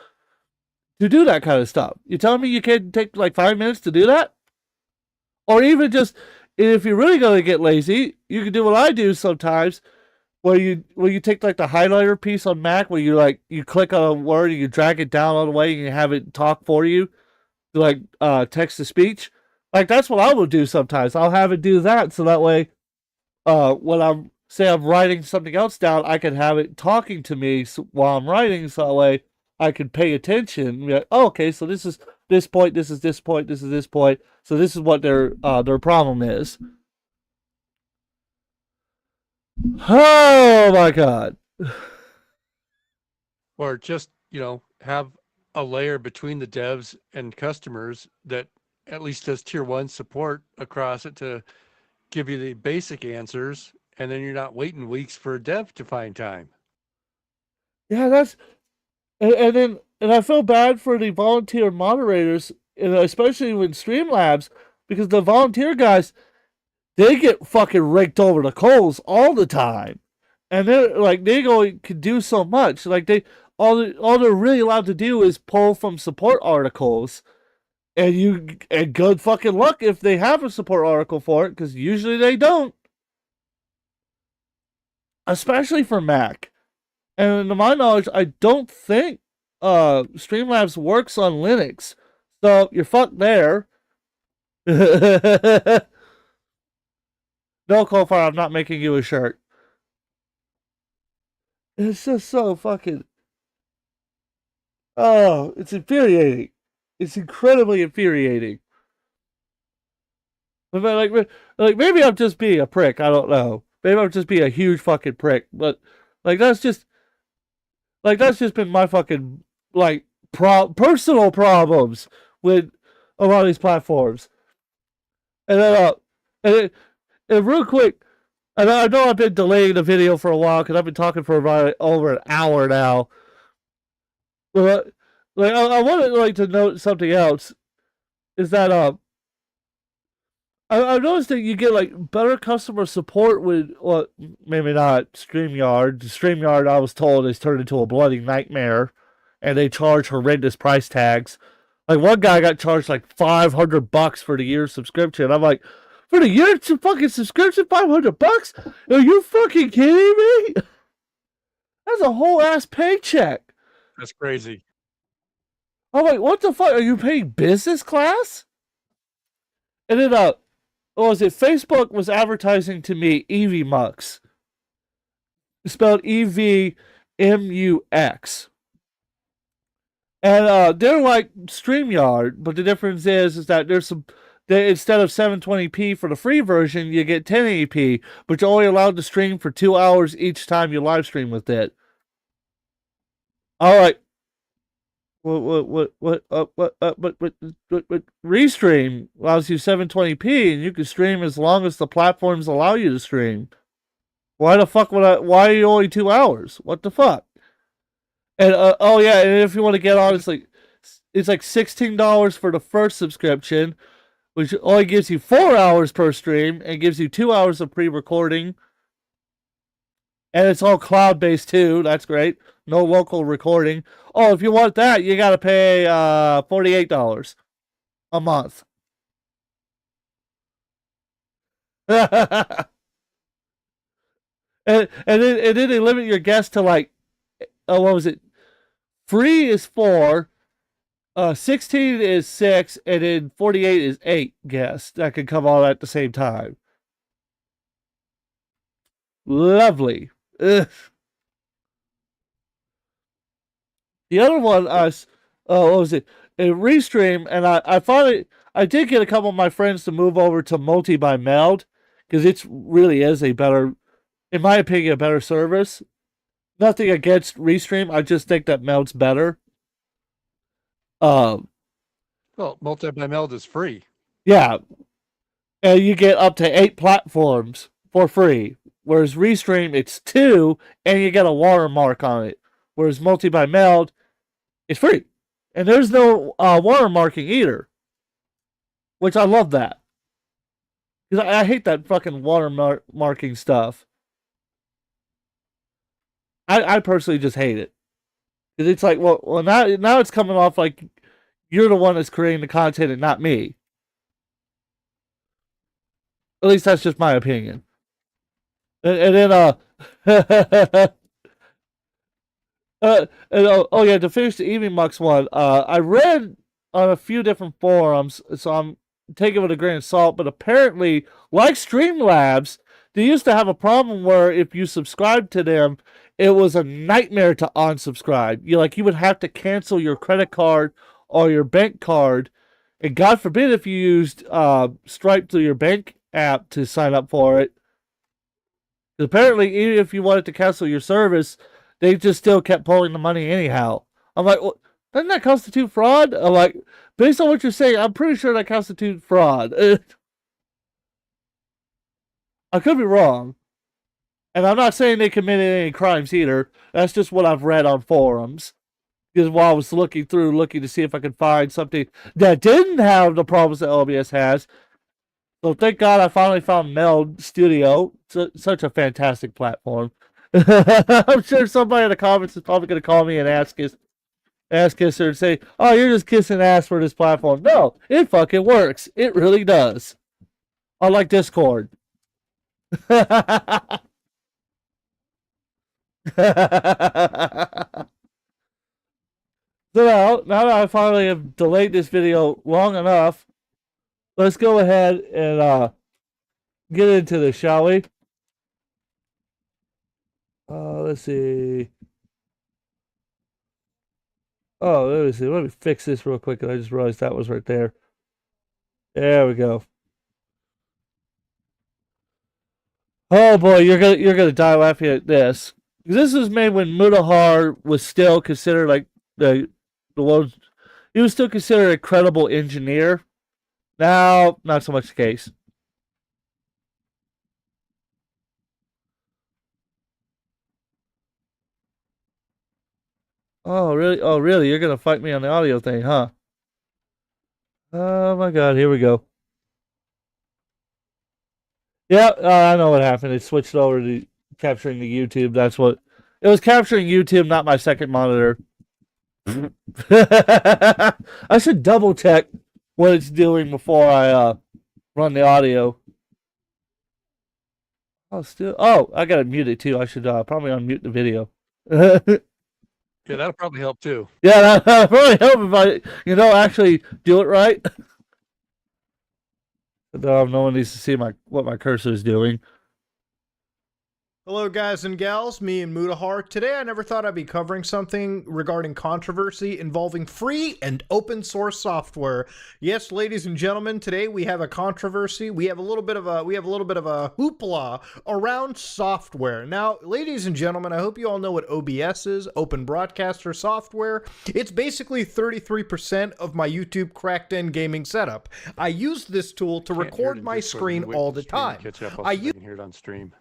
Speaker 2: to do that kind of stuff. You telling me you can't take 5 minutes to do that? Or even just, if you're really going to get lazy, you can do what I do sometimes, where you take the highlighter piece on Mac, where you click on a word and you drag it down all the way and you have it talk for you, text to speech. That's what I will do sometimes. I'll have it do that, so that way, when I'm writing something else down, I can have it talking to me while I'm writing, so that way I can pay attention and be like, oh, okay, so this is this point, this is this point, this is this point, so this is what their problem is. Oh my God.
Speaker 5: Or just, have a layer between the devs and customers that at least does tier 1 support across it to give you the basic answers, and then you're not waiting weeks for a dev to find time.
Speaker 2: Yeah, and I feel bad for the volunteer moderators, especially with Streamlabs, because the volunteer guys, they get fucking raked over the coals all the time. And they're like, they only can do so much. Like all they're really allowed to do is pull from support articles. And good fucking luck if they have a support article for it, because usually they don't. Especially for Mac. And to my knowledge, I don't think Streamlabs works on Linux. So you're fucked there. No, Coldfire, I'm not making you a shirt. It's just so fucking... Oh, it's infuriating. It's incredibly infuriating. But like maybe I'm just being a prick. I don't know. Maybe I'm just being a huge fucking prick. But that's just been my fucking personal problems with a lot of these platforms. And then and real quick, and I know I've been delaying the video for a while because I've been talking for about over an hour now. But I wanted to note something else. Is that I've noticed that you get better customer support with, well, maybe not StreamYard. StreamYard, I was told, is turned into a bloody nightmare, and they charge horrendous price tags. Like one guy got charged $500 for the year subscription. I'm like, for the year fucking subscription, $500? Are you fucking kidding me? That's a whole ass paycheck.
Speaker 5: That's crazy.
Speaker 2: I'm like, what the fuck? Are you paying business class? And then, what was it? Facebook was advertising to me EVMux. Spelled EVMUX. And they're like StreamYard, but the difference is that instead of 720p for the free version, you get 1080p, but you're only allowed to stream for 2 hours each time you live stream with it. All right. What Restream allows you 720p, and you can stream as long as the platforms allow you to stream. Why the fuck why are you only 2 hours? What the fuck? And oh yeah, and if you want to get on, it's like $16 for the first subscription, which only gives you 4 hours per stream and gives you 2 hours of pre-recording. And it's all cloud-based too. That's great. No local recording. Oh, if you want that, you gotta pay $48 a month. and then they limit your guests to what was it? Free is 4, 16 is 6, and then 48 is 8 guests that can come on at the same time. Lovely. Ugh. The other one, what was it? Restream, and I did get a couple of my friends to move over to Multi by Meld, because it really is a better, in my opinion, a better service. Nothing against Restream, I just think that Meld's better.
Speaker 5: Well, Multi by Meld is free.
Speaker 2: Yeah. And you get up to 8 platforms for free. Whereas Restream, it's 2, and you get a watermark on it. Whereas Multi by Meld, it's free. And there's no watermarking either. Which I love that. Because I hate that fucking watermarking stuff. I personally just hate it. Because it's like, well now it's coming off like you're the one that's creating the content and not me. At least that's just my opinion. And then oh yeah, to finish the EVMux one, I read on a few different forums, so I'm taking it with a grain of salt, but apparently, like Streamlabs, they used to have a problem where if you subscribed to them, it was a nightmare to unsubscribe. You would have to cancel your credit card or your bank card, and God forbid if you used Stripe through your bank app to sign up for it. Apparently, even if you wanted to cancel your service, they just still kept pulling the money anyhow. I'm like, well, doesn't that constitute fraud? I'm like, based on what you're saying, I'm pretty sure that constitutes fraud. I could be wrong. And I'm not saying they committed any crimes either. That's just what I've read on forums. Because while I was looking to see if I could find something that didn't have the problems that OBS has, So thank God I finally found Meld Studio. Such a fantastic platform. I'm sure somebody in the comments is probably going to call me and ask Kisser and say, "Oh, you're just kissing ass for this platform." No, it fucking works. It really does. Unlike Discord. So now that I finally have delayed this video long enough, let's go ahead and get into this, shall we? Let's see. Oh, let me see. Let me fix this real quick. I just realized that was right there. There we go. Oh boy, you're gonna die laughing at this. This was made when Mutahar was still considered like the world's. He was still considered a credible engineer. Now, not so much the case. Oh really? Oh really? You're gonna fight me on the audio thing, huh? Oh my God! Here we go. Yeah, I know what happened. It switched over to capturing the YouTube. That's what it was capturing YouTube, not my second monitor. I should double check what it's doing before I run the audio. Oh, I gotta mute it too. I should probably unmute the video.
Speaker 5: Yeah, that'll probably help too.
Speaker 2: Yeah, that'll probably help if I, actually do it right. No one needs to see what my cursor is doing.
Speaker 6: Hello guys and gals, me and Mutahar. Today I never thought I'd be covering something regarding controversy involving free and open source software. Yes, ladies and gentlemen, today we have a controversy. We have a little bit of a hoopla around software. Now, ladies and gentlemen, I hope you all know what OBS is, Open Broadcaster Software. It's basically 33% of my YouTube cracked in gaming setup. I use this tool to record my screen all the time.
Speaker 5: I can hear it on stream.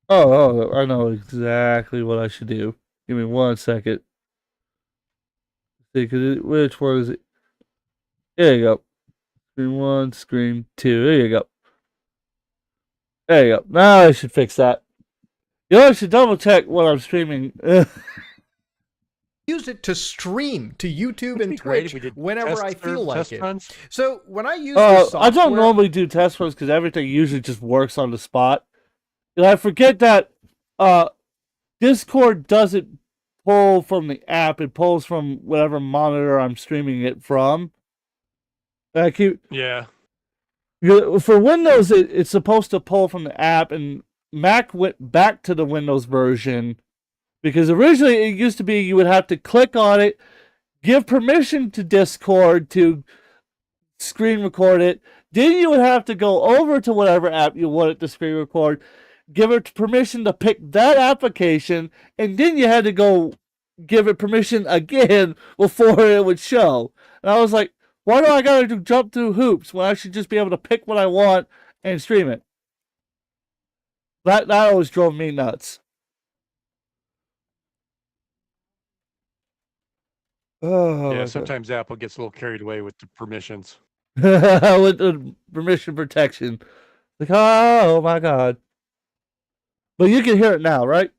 Speaker 2: Oh, I know exactly what I should do. Give me 1 second. See, which one is it? There you go. Screen 1, screen 2. There you go. There you go. Now I should fix that. I should double check what I'm streaming.
Speaker 6: Use it to stream to YouTube and Twitch whenever I feel like it.
Speaker 5: Runs?
Speaker 6: So when I use this software,
Speaker 2: I don't normally do test runs because everything usually just works on the spot. And I forget that Discord doesn't pull from the app; it pulls from whatever monitor I'm streaming it from.
Speaker 5: Yeah.
Speaker 2: For Windows, it's supposed to pull from the app, and Mac went back to the Windows version because originally it used to be you would have to click on it, give permission to Discord to screen record it, then you would have to go over to whatever app you wanted to screen record, give it permission to pick that application, and then you had to go give it permission again before it would show. And I was like, why do I gotta jump through hoops when I should just be able to pick what I want and stream it? That always drove me nuts. Oh,
Speaker 5: yeah, sometimes Apple gets a little carried away with the permissions.
Speaker 2: With the permission protection. Like, oh my God. But you can hear it now, right?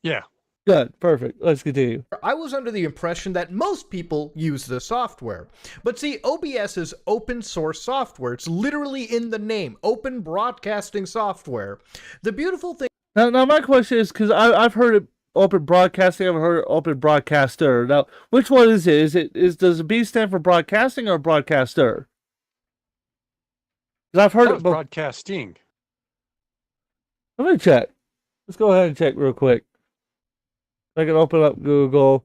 Speaker 5: Yeah.
Speaker 2: Good. Perfect. Let's continue.
Speaker 6: I was under the impression that most people use the software. But see, OBS is open source software. It's literally in the name, open broadcasting software. The beautiful thing...
Speaker 2: Now my question is, because I've heard it open broadcasting, I've heard open broadcaster. Now, which one is it? Does the B stand for broadcasting or broadcaster? Because I've heard it
Speaker 5: broadcasting.
Speaker 2: Let me check. Let's go ahead and check real quick. I can open up Google.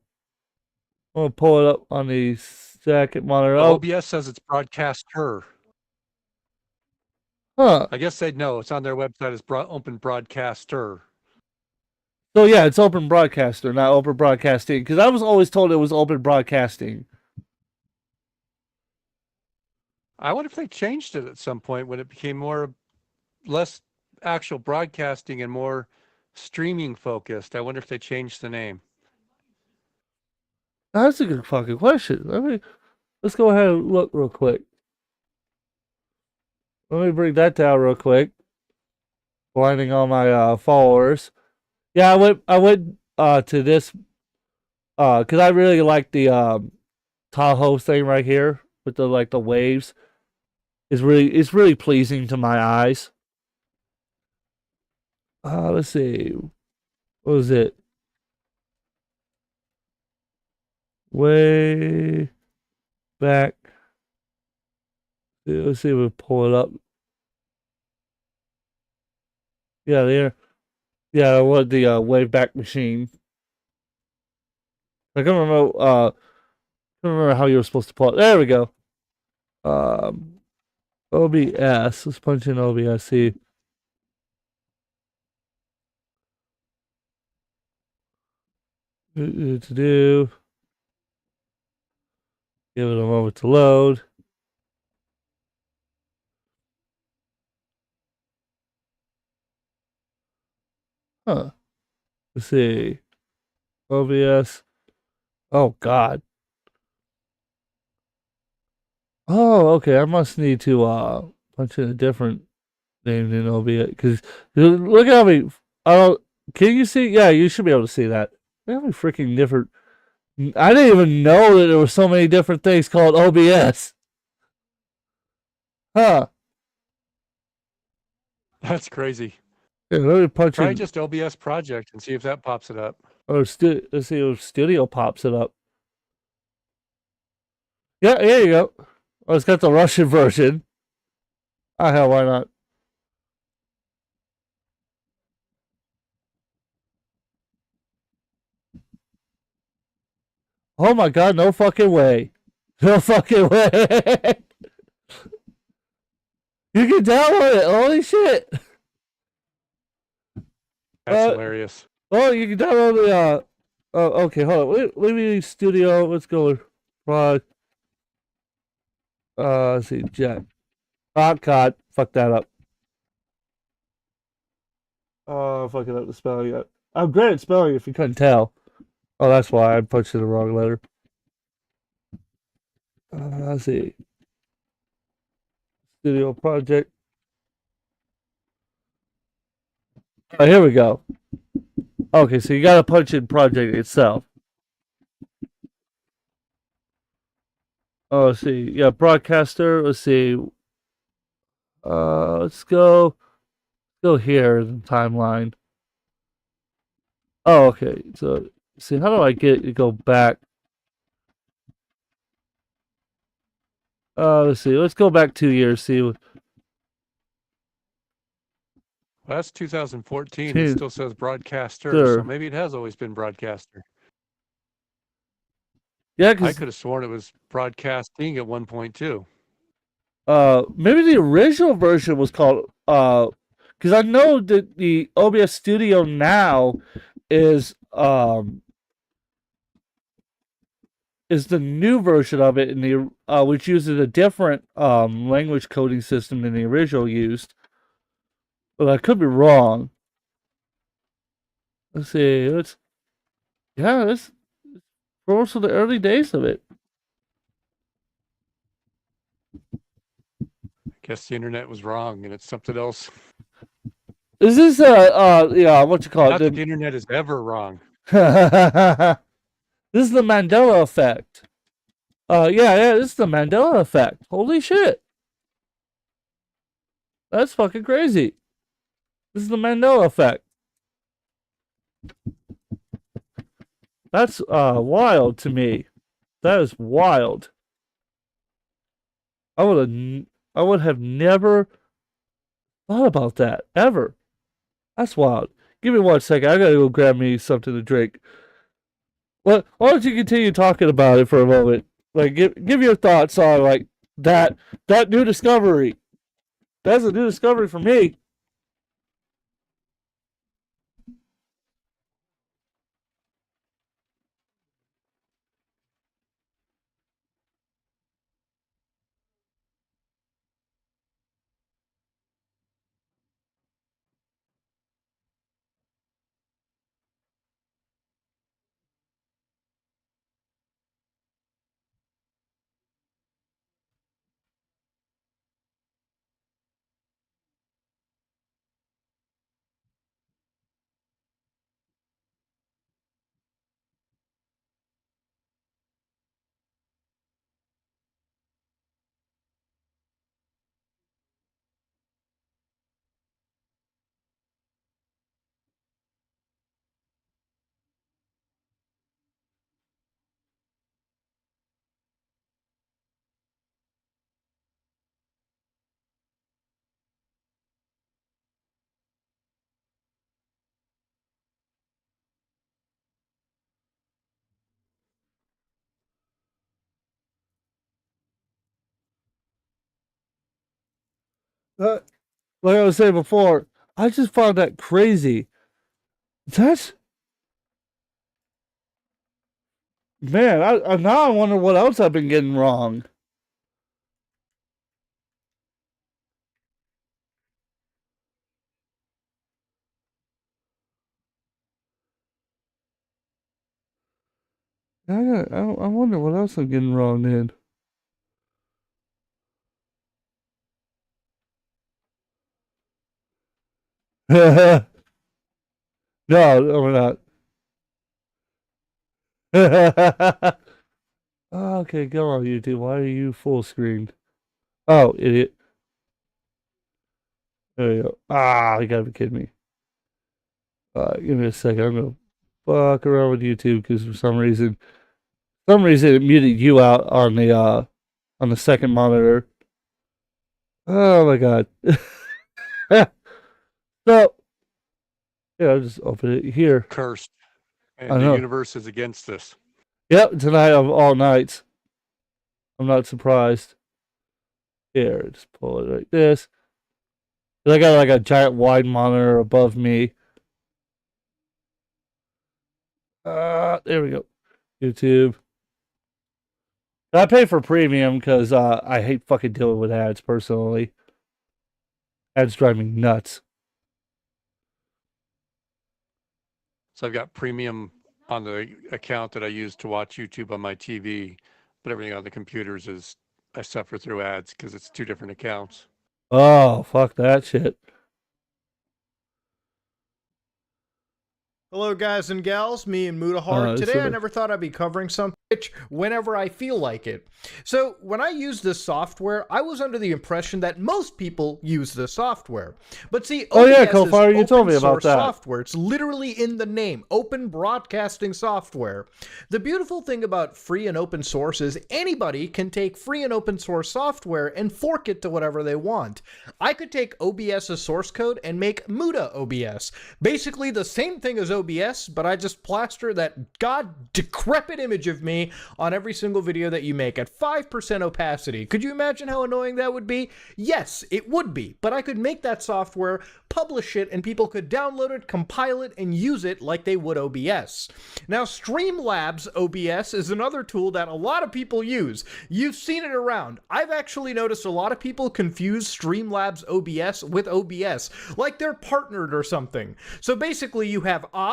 Speaker 2: I'm going to pull it up on the second monitor.
Speaker 5: OBS says it's broadcaster.
Speaker 2: Huh.
Speaker 5: I guess they'd know. It's on their website. It's open broadcaster.
Speaker 2: So yeah, it's open broadcaster, not open broadcasting. Because I was always told it was open broadcasting.
Speaker 5: I wonder if they changed it at some point when it became less actual broadcasting and more streaming focused. I wonder if they changed the name.
Speaker 2: That's a good fucking question. Let's go ahead and look real quick. Let me bring that down real quick. Blinding all my followers. Yeah, I went to this because I really like the Tahoe thing right here with the waves. It's really pleasing to my eyes. Let's see. What was it? Way back. Let's see if we pull it up. Yeah, there. Yeah, what the wave back machine. I can't remember how you were supposed to pull it. There we go. OBS. Let's punch in OBS. See. To do. Give it a moment to load. Huh. Let's see. OBS. Oh God. Oh, okay. I must need to punch in a different name than OBS because look at how many. Can you see? Yeah, you should be able to see that. Look how many freaking different. I didn't even know that there were so many different things called OBS. Huh.
Speaker 5: That's crazy.
Speaker 2: Yeah, let me punch
Speaker 5: Try
Speaker 2: in.
Speaker 5: just OBS project and see if that pops it up.
Speaker 2: Let's see if Studio pops it up. Yeah, here you go. Oh, it's got the Russian version. Ah, hell, why not? Oh my God, no fucking way. No fucking way. You can download it. Holy shit.
Speaker 5: That's hilarious.
Speaker 2: Oh, you can download the oh, okay, hold on. Let me Studio. Let's go with Prod. Let's see, Jack. Oh God, fuck that up. Oh, fucking up the spelling. I'm great at spelling if you couldn't tell. Oh, that's why I punched in the wrong letter. Let's see. Studio project. Oh, here we go. Okay, so you gotta punch in project itself. Oh, let's see. Yeah, broadcaster. Let's see. Let's go here in the timeline. Oh, okay. So, see, how do I go back? Let's see. Let's go back 2 years. See.
Speaker 5: Well, that's 2014.
Speaker 2: Two.
Speaker 5: It still says broadcaster,
Speaker 2: Sure.
Speaker 5: so maybe it has always been broadcaster.
Speaker 2: Yeah,
Speaker 5: I
Speaker 2: because
Speaker 5: could have sworn it was broadcasting at 1.2.
Speaker 2: maybe the original version was called because I know that the OBS Studio now is the new version of it in the which uses a different language coding system than the original used. But I could be wrong. Let's see. This for most of the early days of it.
Speaker 5: I guess the internet was wrong and it's something else.
Speaker 2: Is this yeah, what you call
Speaker 5: Not
Speaker 2: it?
Speaker 5: that the internet is ever wrong.
Speaker 2: This is the Mandela effect. Yeah, this is the Mandela effect. Holy shit. That's fucking crazy. This is the Mandela effect. That's wild to me. That is wild. I would have never thought about that ever. That's wild. Give me 1 second. I gotta go grab me something to drink. Well, why don't you continue talking about it for a moment? Like, give your thoughts on like that new discovery. That's a new discovery for me. like I was saying before, I just found that crazy. That's man. I now I wonder what else I've been getting wrong. I wonder what else I'm getting wrong then. No, we're not. Okay, go on YouTube. Why are you full screened? Oh, idiot. There you go. You gotta be kidding me. Give me a second. I'm gonna fuck around with YouTube because for some reason it muted you out on the second monitor. Oh my god. So yeah, I'll just open it here.
Speaker 5: Cursed.
Speaker 2: I
Speaker 5: And the
Speaker 2: know.
Speaker 5: universe is against this.
Speaker 2: Yep, tonight of all nights. I'm not surprised. Here, just pull it like this. I got like a giant wide monitor above me. There we go. YouTube. I pay for premium because I hate fucking dealing with ads personally. Ads drive me nuts.
Speaker 5: So I've got premium on the account that I use to watch YouTube on my TV, but everything on the computers is I suffer through ads because it's two different accounts.
Speaker 2: Oh, fuck that shit.
Speaker 6: Hello, guys and gals, me and Mudahar. Today, I never thought I'd be covering something whenever I feel like it. So, when I use this software, I was under the impression that most people use this software. But see, OBS
Speaker 2: Kofire, you told me about
Speaker 6: source
Speaker 2: that.
Speaker 6: software. It's literally in the name, open broadcasting software. The beautiful thing about free and open source is anybody can take free and open source software and fork it to whatever they want. I could take OBS's source code and make Muda OBS. Basically the same thing as OBS, but I just plaster that god decrepit image of me on every single video that you make at 5% opacity. Could you imagine how annoying that would be? Yes, it would be, but I could make that software, publish it, and people could download it, compile it, and use it like they would OBS. Now, Streamlabs OBS is another tool that a lot of people use. You've seen it around. I've actually noticed a lot of people confuse Streamlabs OBS with OBS, like they're partnered or something. So basically, you have OBS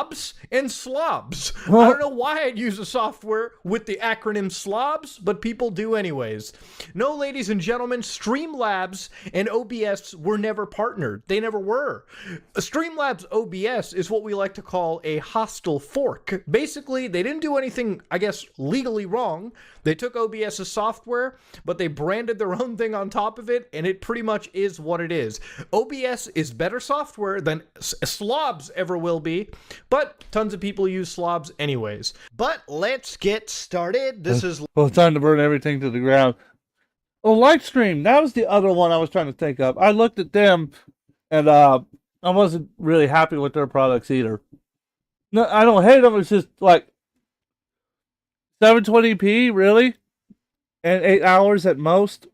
Speaker 6: and slobs. I don't know why I'd use a software with the acronym slobs, but people do anyways. No, ladies and gentlemen, Streamlabs and OBS were never partnered. They never were. Streamlabs OBS is what we like to call a hostile fork. Basically, they didn't do anything, I guess, legally wrong. They took OBS's software, but they branded their own thing on top of it, and it pretty much is what it is. OBS is better software than slobs ever will be, but tons of people use slobs anyways. But let's get started. This is...
Speaker 2: Well, it's time to burn everything to the ground. Oh, Lightstream. That was the other one I was trying to think of. I looked at them, and I wasn't really happy with their products either. No, I don't hate them. It's just like 720p, really? And 8 hours at most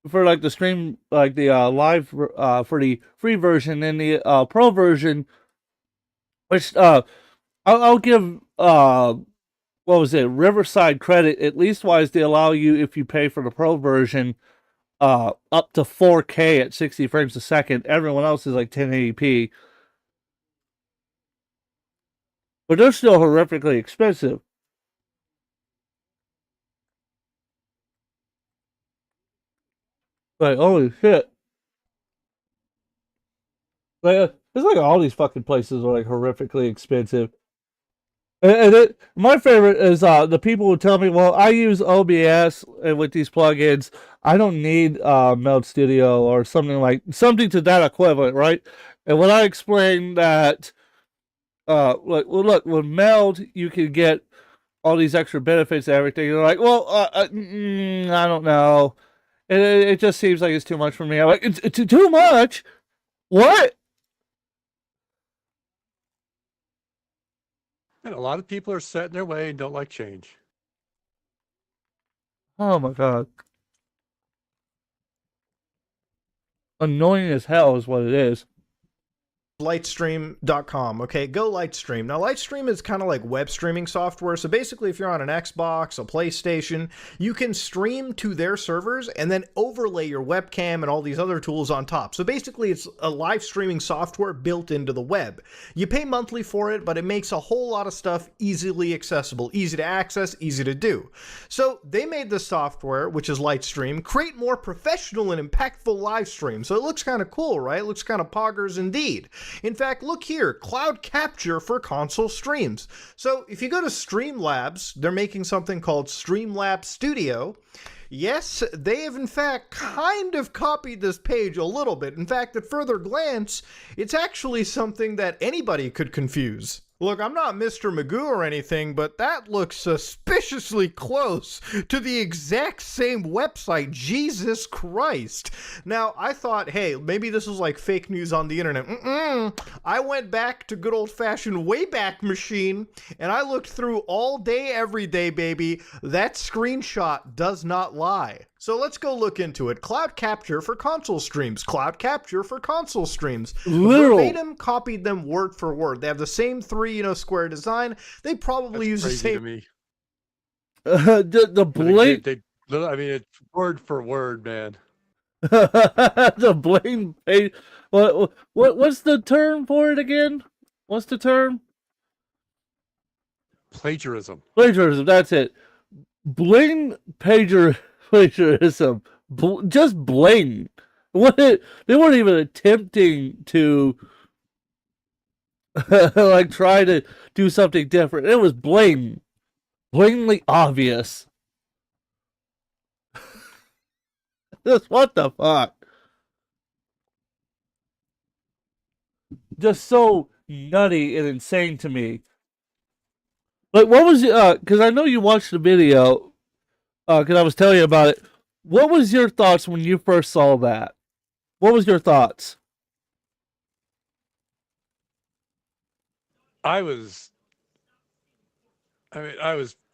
Speaker 2: for like the stream, like the live for the free version, and the pro version, which I'll give what was it, Riverside credit, at least wise they allow you, if you pay for the pro version, up to 4K at 60 frames a second. Everyone else is like 1080p. But they're still horrifically expensive. Like, holy shit. Like, it's like all these fucking places are like horrifically expensive. And my favorite is the people who tell me, well, I use OBS and with these plugins, I don't need Meld Studio or something to that equivalent, right? And when I explain that, look, with Meld, you can get all these extra benefits and everything. They're like, well, I don't know. It just seems like it's too much for me. I'm like, it's too much? What?
Speaker 5: And a lot of people are set in their way and don't like change.
Speaker 2: Oh my god. annoying as hell is what it is.
Speaker 6: Lightstream.com. Okay, go Lightstream. Now, Lightstream is kind of like web streaming software. So basically, if you're on an Xbox, a PlayStation, you can stream to their servers and then overlay your webcam and all these other tools on top. So basically, it's a live streaming software built into the web. You pay monthly for it, but it makes a whole lot of stuff easily accessible, easy to access, easy to do. So they made this software, which is Lightstream, create more professional and impactful live streams. So it looks kind of cool, right? It looks kind of poggers indeed. In fact, look here, cloud capture for console streams. So if you go to Streamlabs, they're making something called Streamlabs Studio. Yes, they have in fact kind of copied this page a little bit. In fact, at further glance, it's actually something that anybody could confuse. Look, I'm not Mr. Magoo or anything, but that looks suspiciously close to the exact same website. Jesus Christ. Now, I thought, hey, maybe this was like fake news on the internet. I went back to good old-fashioned Wayback Machine, and I looked through all day, every day, baby. That screenshot does not lie. So let's go look into it. Cloud capture for console streams. Cloud capture for console streams.
Speaker 2: Literal.
Speaker 6: Verbatim copied them word for word. They have the same three, square design. They probably use the
Speaker 5: Crazy to
Speaker 6: same.
Speaker 5: me.
Speaker 2: The blatant,
Speaker 5: I mean, it's word for word, man.
Speaker 2: the blatant page. What's the term for it again? What's the term?
Speaker 5: Plagiarism.
Speaker 2: Plagiarism. That's it. Blatant plagiarism. Just blatant. They weren't even attempting to like try to do something different. It was blatantly obvious. Just what the fuck? Just so nutty and insane to me. Like, what was because I know you watched the video because I was telling you about it. What was your thoughts when you first saw that? What was your thoughts?
Speaker 5: I was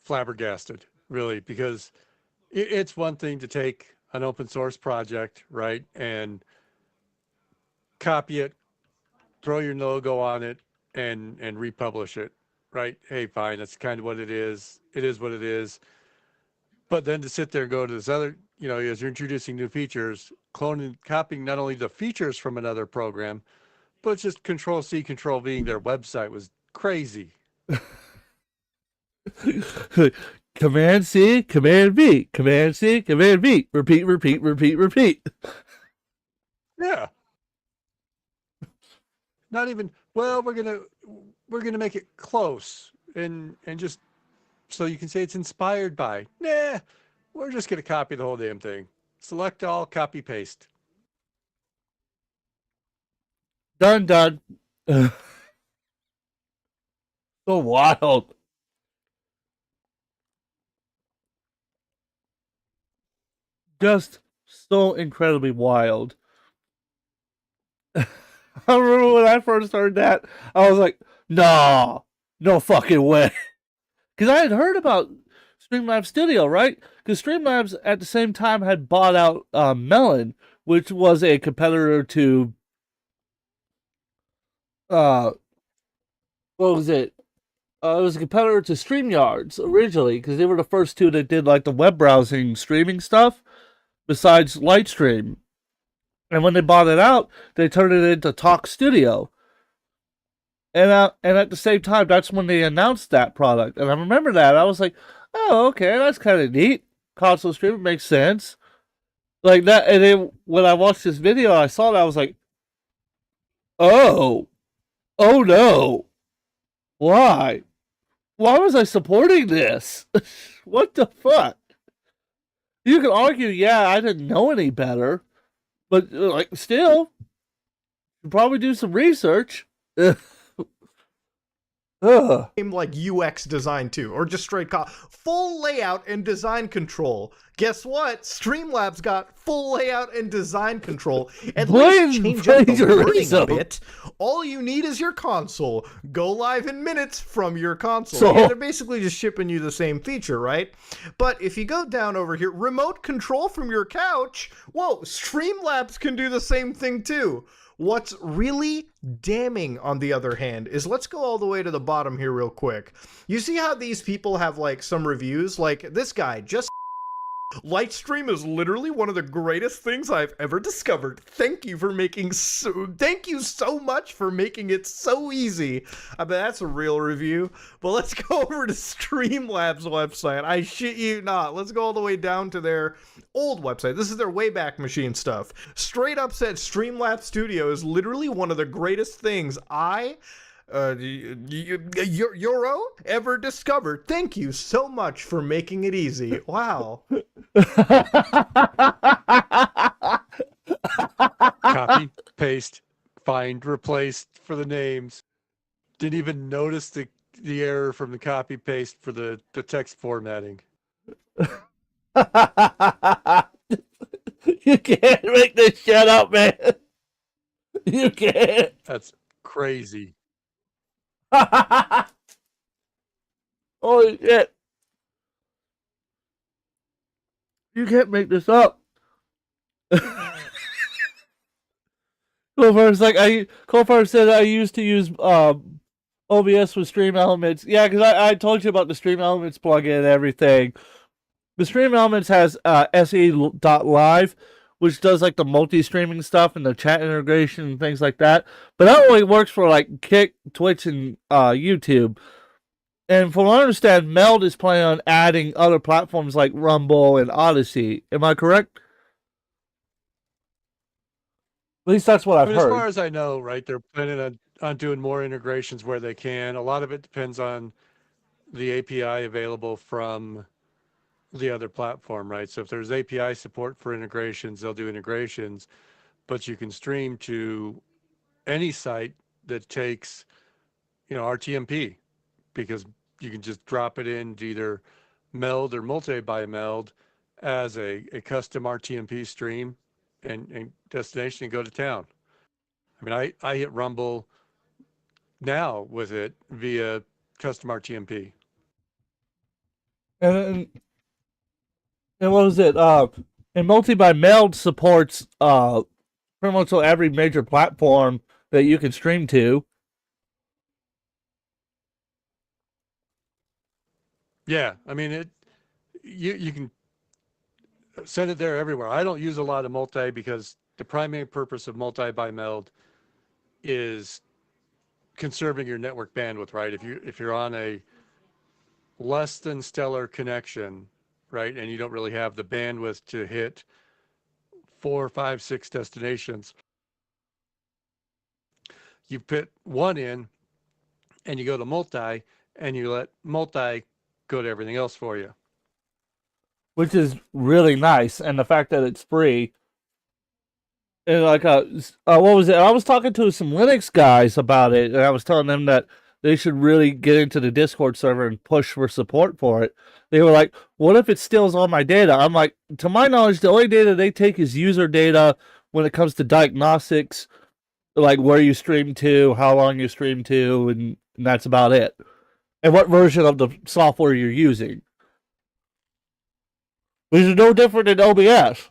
Speaker 5: flabbergasted, really, because it's one thing to take an open source project, right, and copy it, throw your logo on it, and republish it, right? Hey, fine, that's kind of what it is. It is what it is. But then to sit there and go to this other, as you're introducing new features, copying not only the features from another program, but just Control-C, Control-V their website was crazy.
Speaker 2: Command-C, Command-V, Command-C, Command-V. Repeat.
Speaker 5: Yeah. Not even, well, we're gonna make it close and just so you can say it's inspired by. Nah, we're just gonna copy the whole damn thing. Select all, copy paste.
Speaker 2: Done. So wild. Just so incredibly wild. I remember when I first heard that, I was like, no fucking way. Because I had heard about Streamlabs Studio, right? Because Streamlabs at the same time had bought out Melon, which was a competitor to what was it? It was a competitor to StreamYards originally, because they were the first two that did like the web browsing streaming stuff, besides Lightstream. And when they bought it out, they turned it into Talk Studio. And at the same time, that's when they announced that product. And I remember that. I was like, oh, okay, that's kind of neat. Console streaming makes sense. Like that. And then when I watched this video, I saw that, I was like, oh no. Why? Why was I supporting this? What the fuck? You can argue, yeah, I didn't know any better. But, like, still, you probably do some research.
Speaker 6: Like UX design too, or just straight full layout and design control Guess what? Streamlabs got full layout and design control. At
Speaker 2: Blatant
Speaker 6: least change up the wording a
Speaker 2: plagiarism.
Speaker 6: bit. All you need is your console. Go live in minutes from your console.
Speaker 2: So-
Speaker 6: Yeah, they're basically just shipping you the same feature, right? But if you go down over here, remote control from your couch, whoa, Streamlabs can do the same thing too. What's really damning, on the other hand, is let's go all the way to the bottom here real quick. You see how these people have, like, some reviews? Like, this guy, just... Lightstream is literally one of the greatest things I've ever discovered. Thank you so much for making it so easy. I bet that's a real review. But let's go over to Streamlabs website. I shit you not. Let's go all the way down to their old website. This is their Wayback Machine stuff. Straight up said Streamlabs Studio is literally one of the greatest things Euro ever discovered. Thank you so much for making it easy. Wow.
Speaker 5: Copy, paste, find, replace for the names. Didn't even notice the error from the copy paste for the text formatting.
Speaker 2: You can't make this shit up, man. You can't.
Speaker 5: That's crazy.
Speaker 2: Holy shit. You can't make this up. Colfar said I used to use OBS with Stream Elements. Yeah, because I told you about the Stream Elements plugin and everything. The Stream Elements has se.live, which does like the multi-streaming stuff and the chat integration and things like that. But that only works for like Kick, Twitch, and YouTube. And from what I understand, Meld is planning on adding other platforms like Rumble and Odyssey. Am I correct? At least that's what I've
Speaker 5: As
Speaker 2: heard.
Speaker 5: far as I know, right, they're planning on doing more integrations where they can. A lot of it depends on the API available from the other platform, right? So if there's API support for integrations, they'll do integrations, but you can stream to any site that takes, RTMP, because you can just drop it into either Meld or multi-by Meld as a custom RTMP stream and destination and go to town. I mean, I hit Rumble now with it via custom RTMP.
Speaker 2: And what was it? And Multi by Meld supports pretty much every major platform that you can stream to.
Speaker 5: Yeah, I mean you can send it there everywhere. I don't use a lot of multi because the primary purpose of multi by Meld is conserving your network bandwidth, right? If you're on a less than stellar connection, right, and you don't really have the bandwidth to hit 4, 5, 6 destinations, you put one in and you go to multi and you let multi go to everything else for you.
Speaker 2: Which is really nice, and the fact that it's free. And like, what was it? I was talking to some Linux guys about it, and I was telling them that they should really get into the Discord server and push for support for it. They were like, what if it steals all my data? I'm like, to my knowledge, the only data they take is user data when it comes to diagnostics, like where you stream to, how long you stream to, and that's about it. And what version of the software you're using. Which is no different than OBS.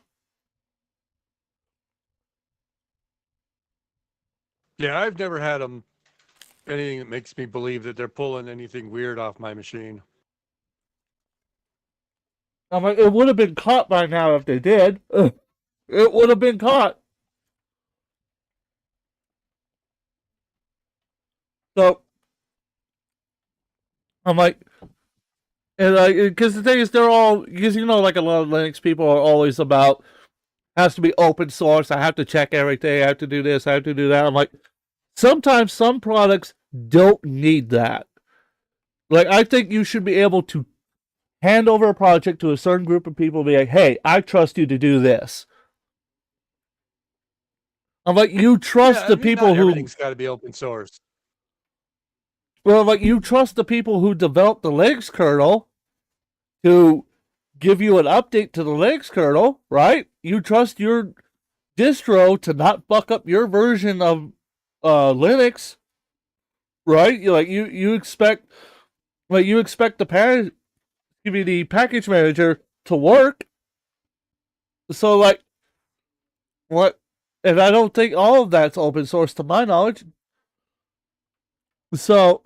Speaker 5: Yeah, I've never had anything that makes me believe that they're pulling anything weird off my machine.
Speaker 2: I'm like, it would have been caught by now if they did. It would have been caught. So, I'm like, and because the thing is, because like a lot of Linux people are always about, has to be open source, I have to check everything, I have to do this, I have to do that. I'm like, sometimes some products don't need that. Like, I think you should be able to hand over a project to a certain group of people and be like, hey, I trust you to do this. I'm like, you trust the people who...
Speaker 5: Everything's got to be open source.
Speaker 2: Well, like, you trust the people who developed the Linux kernel to give you an update to the Linux kernel, right? You trust your distro to not fuck up your version of Linux, right? You expect the the package manager to work. So like what? And I don't think all of that's open source to my knowledge. So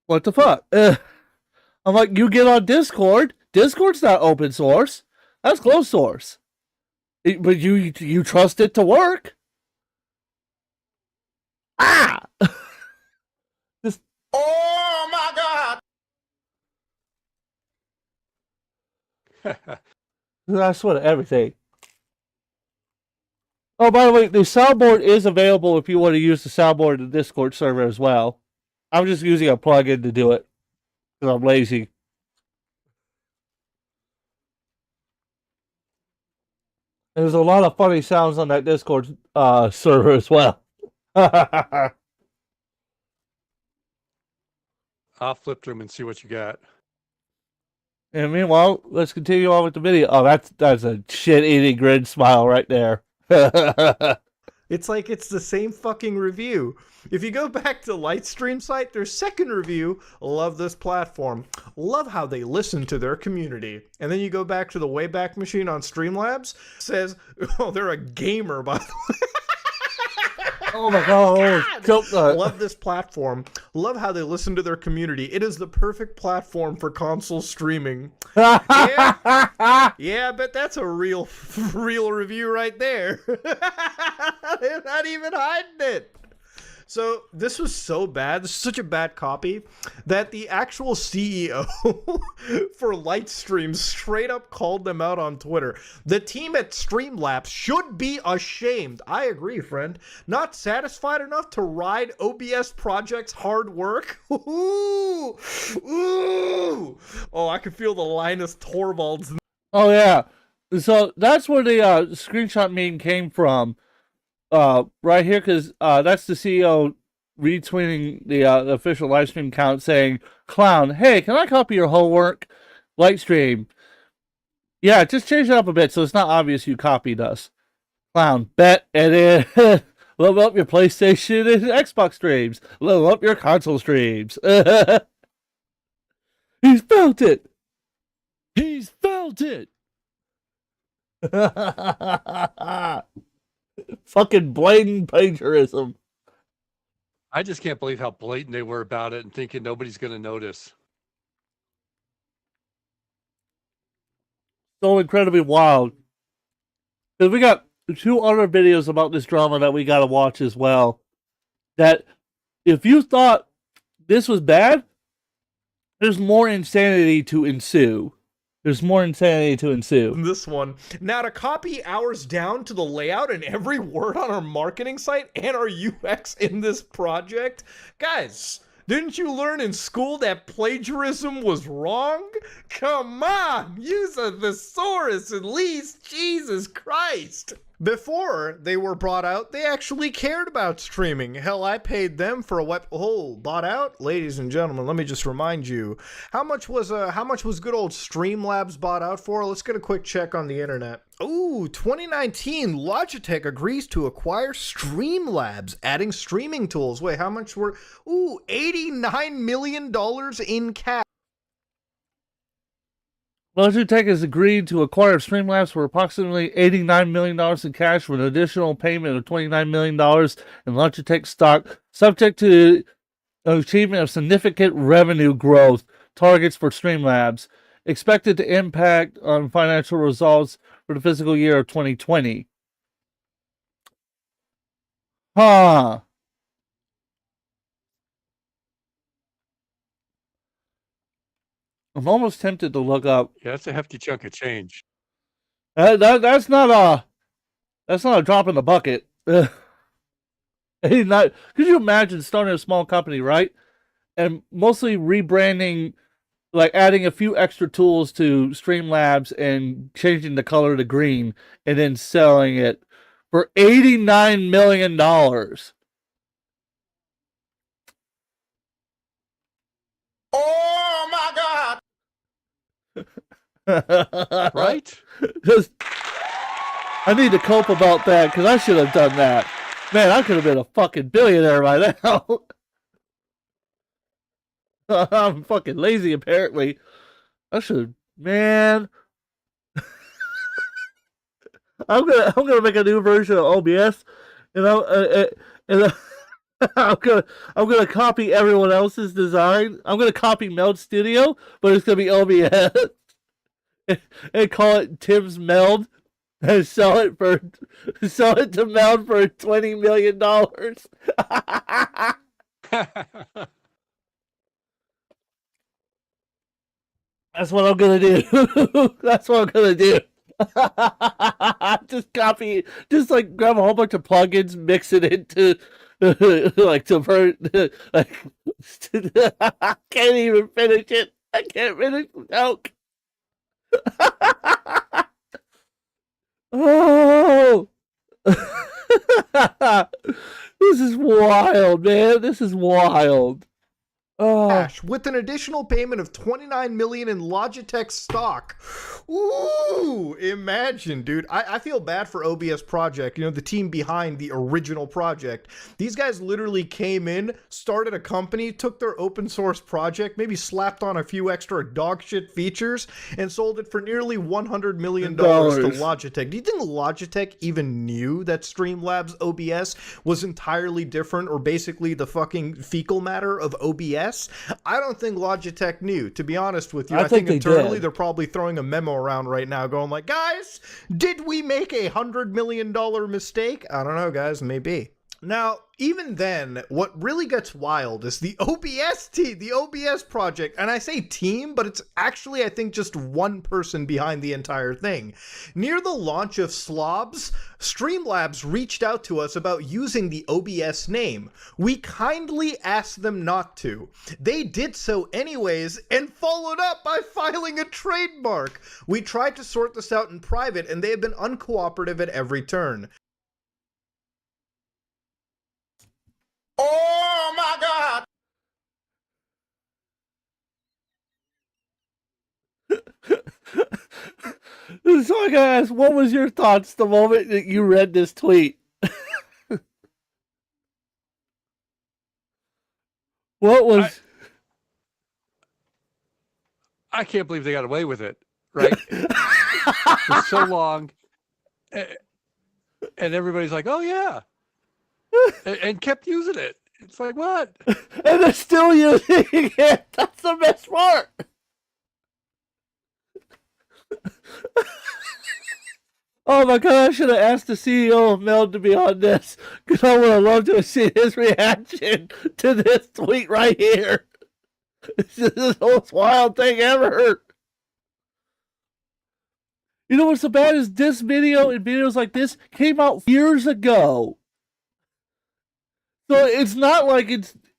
Speaker 2: what the fuck? I'm like, you get on Discord. Discord's not open source. That's closed source. But you trust it to work. Ah!
Speaker 6: Oh my god!
Speaker 2: I swear to everything. Oh, by the way, the soundboard is available if you want to use the soundboard in the Discord server as well. I'm just using a plugin to do it because I'm lazy. There's a lot of funny sounds on that Discord server as well.
Speaker 5: I'll flip through them and see what you got.
Speaker 2: And meanwhile, let's continue on with the video. Oh, that's a shit-eating grin smile right there.
Speaker 6: It's like it's the same fucking review. If you go back to Lightstream site, their second review, love this platform. Love how they listen to their community. And then you go back to the Wayback Machine on Streamlabs, says, oh, they're a gamer, by the way.
Speaker 2: Oh my god.
Speaker 6: Love this platform. Love how they listen to their community. It is the perfect platform for console streaming. Yeah, yeah, but that's a real review right there. They're not even hiding it. So this was so bad, this is such a bad copy, that the actual CEO for Lightstream straight up called them out on Twitter. The team at Streamlabs should be ashamed. I agree, friend. Not satisfied enough to ride OBS Project's hard work? Ooh! Ooh! Oh, I can feel the Linus Torvalds.
Speaker 2: Oh yeah. So that's where the screenshot meme came from. Right here, because that's the CEO retweeting the official livestream account saying, "Clown, hey, can I copy your homework? Livestream. Yeah, just change it up a bit so it's not obvious you copied us. Clown, bet, and then level up your PlayStation and Xbox streams. Level up your console streams." He's felt it.
Speaker 4: He's felt it.
Speaker 2: Fucking blatant plagiarism.
Speaker 5: I just can't believe how blatant they were about it and thinking nobody's going to notice.
Speaker 2: So incredibly wild. Because we got 2 other videos about this drama that we got to watch as well. That if you thought this was bad, there's more insanity to ensue. There's more insanity to ensue.
Speaker 6: This one. Now, to copy ours down to the layout and every word on our marketing site and our UX in this project? Guys, didn't you learn in school that plagiarism was wrong? Come on! Use a thesaurus at least! Jesus Christ! Before they were brought out, they actually cared about streaming. Hell, I paid them for a web. Oh, bought out, ladies and gentlemen. Let me just remind you, how much was good old Streamlabs bought out for? Let's get a quick check on the internet. Ooh, 2019, Logitech agrees to acquire Streamlabs, adding streaming tools. Wait, how much were? Ooh, $89 million in cash.
Speaker 2: Logitech has agreed to acquire Streamlabs for approximately $89 million in cash with an additional payment of $29 million in Logitech stock, subject to achievement of significant revenue growth targets for Streamlabs, expected to impact on financial results for the fiscal year of 2020. Huh. I'm almost tempted to look up.
Speaker 5: Yeah, that's a hefty chunk of change.
Speaker 2: That's not a drop in the bucket. Could you imagine starting a small company, right? And mostly rebranding, like adding a few extra tools to Streamlabs and changing the color to green and then selling it for $89 million.
Speaker 6: Oh my God!
Speaker 5: Right?
Speaker 2: Just, I need to cope about that because I should have done that. Man, I could have been a fucking billionaire right now. I'm fucking lazy, apparently. I should, man. I'm gonna make a new version of OBS, and I'm gonna copy everyone else's design. I'm gonna copy Meld Studio, but it's gonna be OBS, and call it Timbs Meld, and sell it to Meld for $20 million. That's what I'm gonna do. That's what I'm gonna do. Just like grab a whole bunch of plugins, mix it into like like I can't even finish it. I can't finish the joke. Oh, this is wild, man. This is wild. Oh.
Speaker 6: Cash with an additional payment of $29 million in Logitech stock. Ooh, imagine, dude. I feel bad for OBS Project, you know, the team behind the original project. These guys literally came in, started a company, took their open source project, maybe slapped on a few extra dog shit features, and sold it for nearly $100 million to Logitech. Do you think Logitech even knew that Streamlabs OBS was entirely different, or basically the fucking fecal matter of OBS? I don't think Logitech knew, to be honest with you. I think internally they're probably throwing a memo around right now going like, guys, did we make $100 million mistake? I don't know, guys, maybe. Now, even then, what really gets wild is the OBS team, the OBS project. And I say team, but it's actually, I think, just one person behind the entire thing. Near the launch of Slobs, Streamlabs reached out to us about using the OBS name. We kindly asked them not to. They did so anyways and followed up by filing a trademark. We tried to sort this out in private, and they have been uncooperative at every turn.
Speaker 3: Oh my God!
Speaker 2: So I gotta ask, what was your thoughts the moment that you read this tweet? What was...
Speaker 5: I can't believe they got away with it, right? For so long. And everybody's like, oh yeah. And kept using it. It's like, what?
Speaker 2: And they're still using it. That's the best part. Oh my God, I should have asked the CEO of Meld to be on this, because I would have loved to have seen his reaction to this tweet right here. This is the most wild thing ever. You know what's so bad is this video and videos like this came out years ago. So it's not like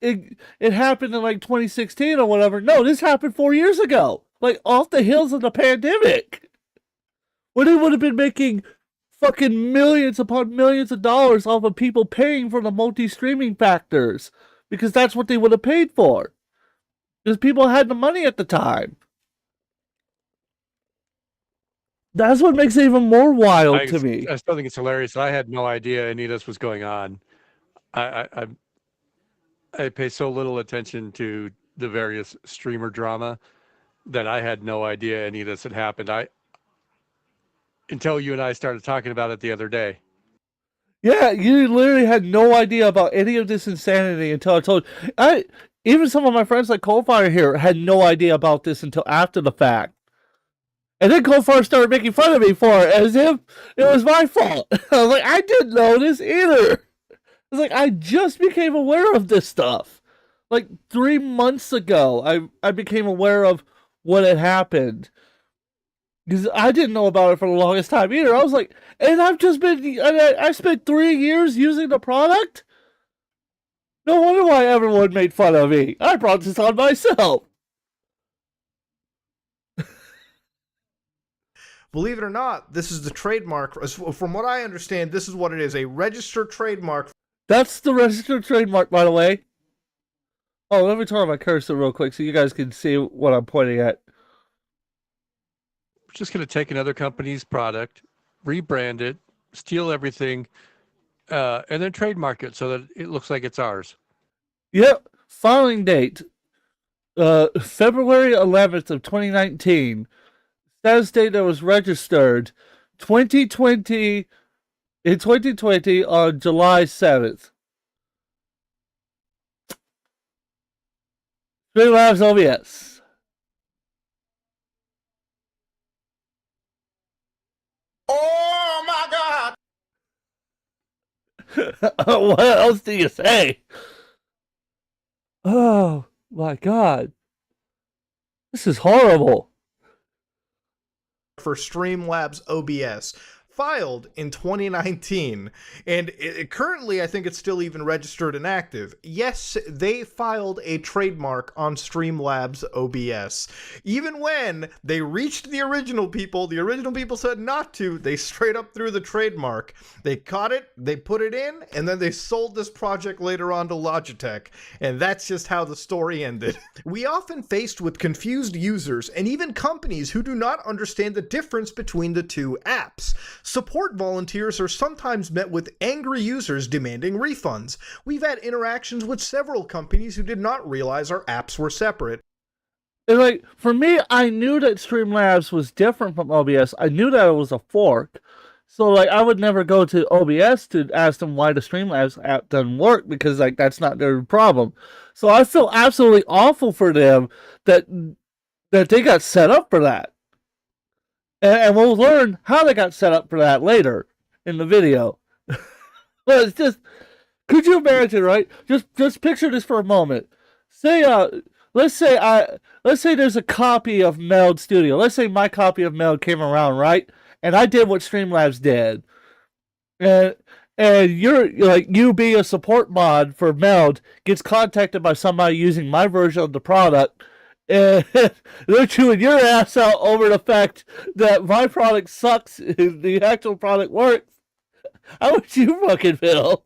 Speaker 2: it happened in like 2016 or whatever. No, this happened 4 years ago. Like off the heels of the pandemic. When they would have been making fucking millions upon millions of dollars off of people paying for the multi-streaming factors. Because that's what they would have paid for. Because people had the money at the time. That's what makes it even more wild to me.
Speaker 5: I still think it's hilarious. I had no idea any of this was going on. I pay so little attention to the various streamer drama that I had no idea any of this had happened. Until you and I started talking about it the other day.
Speaker 2: Yeah, you literally had no idea about any of this insanity until I told you. Even some of my friends like Coldfire here had no idea about this until after the fact. And then Coldfire started making fun of me for it as if it was my fault. I was like, I didn't know this either. It's like, I just became aware of this stuff. Like 3 months ago, I became aware of what had happened. Because I didn't know about it for the longest time either. I was like, and I spent 3 years using the product? No wonder why everyone made fun of me. I brought this on myself.
Speaker 6: Believe it or not, this is the trademark. From what I understand, this is what it is, a registered trademark.
Speaker 2: That's the registered trademark, by the way. Oh, let me turn on my cursor real quick so you guys can see what I'm pointing at.
Speaker 5: we're just going to take another company's product, rebrand it, steal everything, and then trademark it so that it looks like it's ours.
Speaker 2: Yep. Filing date, February 11th of 2019. Status date that was registered, 2020, in 2020 on July 7th. Streamlabs OBS.
Speaker 6: Oh my God!
Speaker 2: What else do you say? Oh my God. This is horrible.
Speaker 6: For Streamlabs OBS, filed in 2019, and currently I think it's still even registered and active. Yes, they filed a trademark on Streamlabs OBS. Even when they reached the original people said not to, they straight up threw the trademark. They caught it, they put it in, and then they sold this project later on to Logitech, and that's just how the story ended. We often faced with confused users and even companies who do not understand the difference between the two apps. Support volunteers are sometimes met with angry users demanding refunds. We've had interactions with several companies who did not realize our apps were separate.
Speaker 2: And like, for me, I knew that Streamlabs was different from OBS. I knew that it was a fork. So, like, I would never go to OBS to ask them why the Streamlabs app doesn't work, because, like, that's not their problem. So I feel absolutely awful for them that they got set up for that. And we'll learn how they got set up for that later in the video. But it's just, could you imagine, right? Just picture this for a moment. Say, let's say there's a copy of Meld Studio. Let's say my copy of Meld came around, right? And I did what Streamlabs did. And you being a support mod for Meld gets contacted by somebody using my version of the product. And they're chewing your ass out over the fact that my product sucks and the actual product works. How would you fucking feel?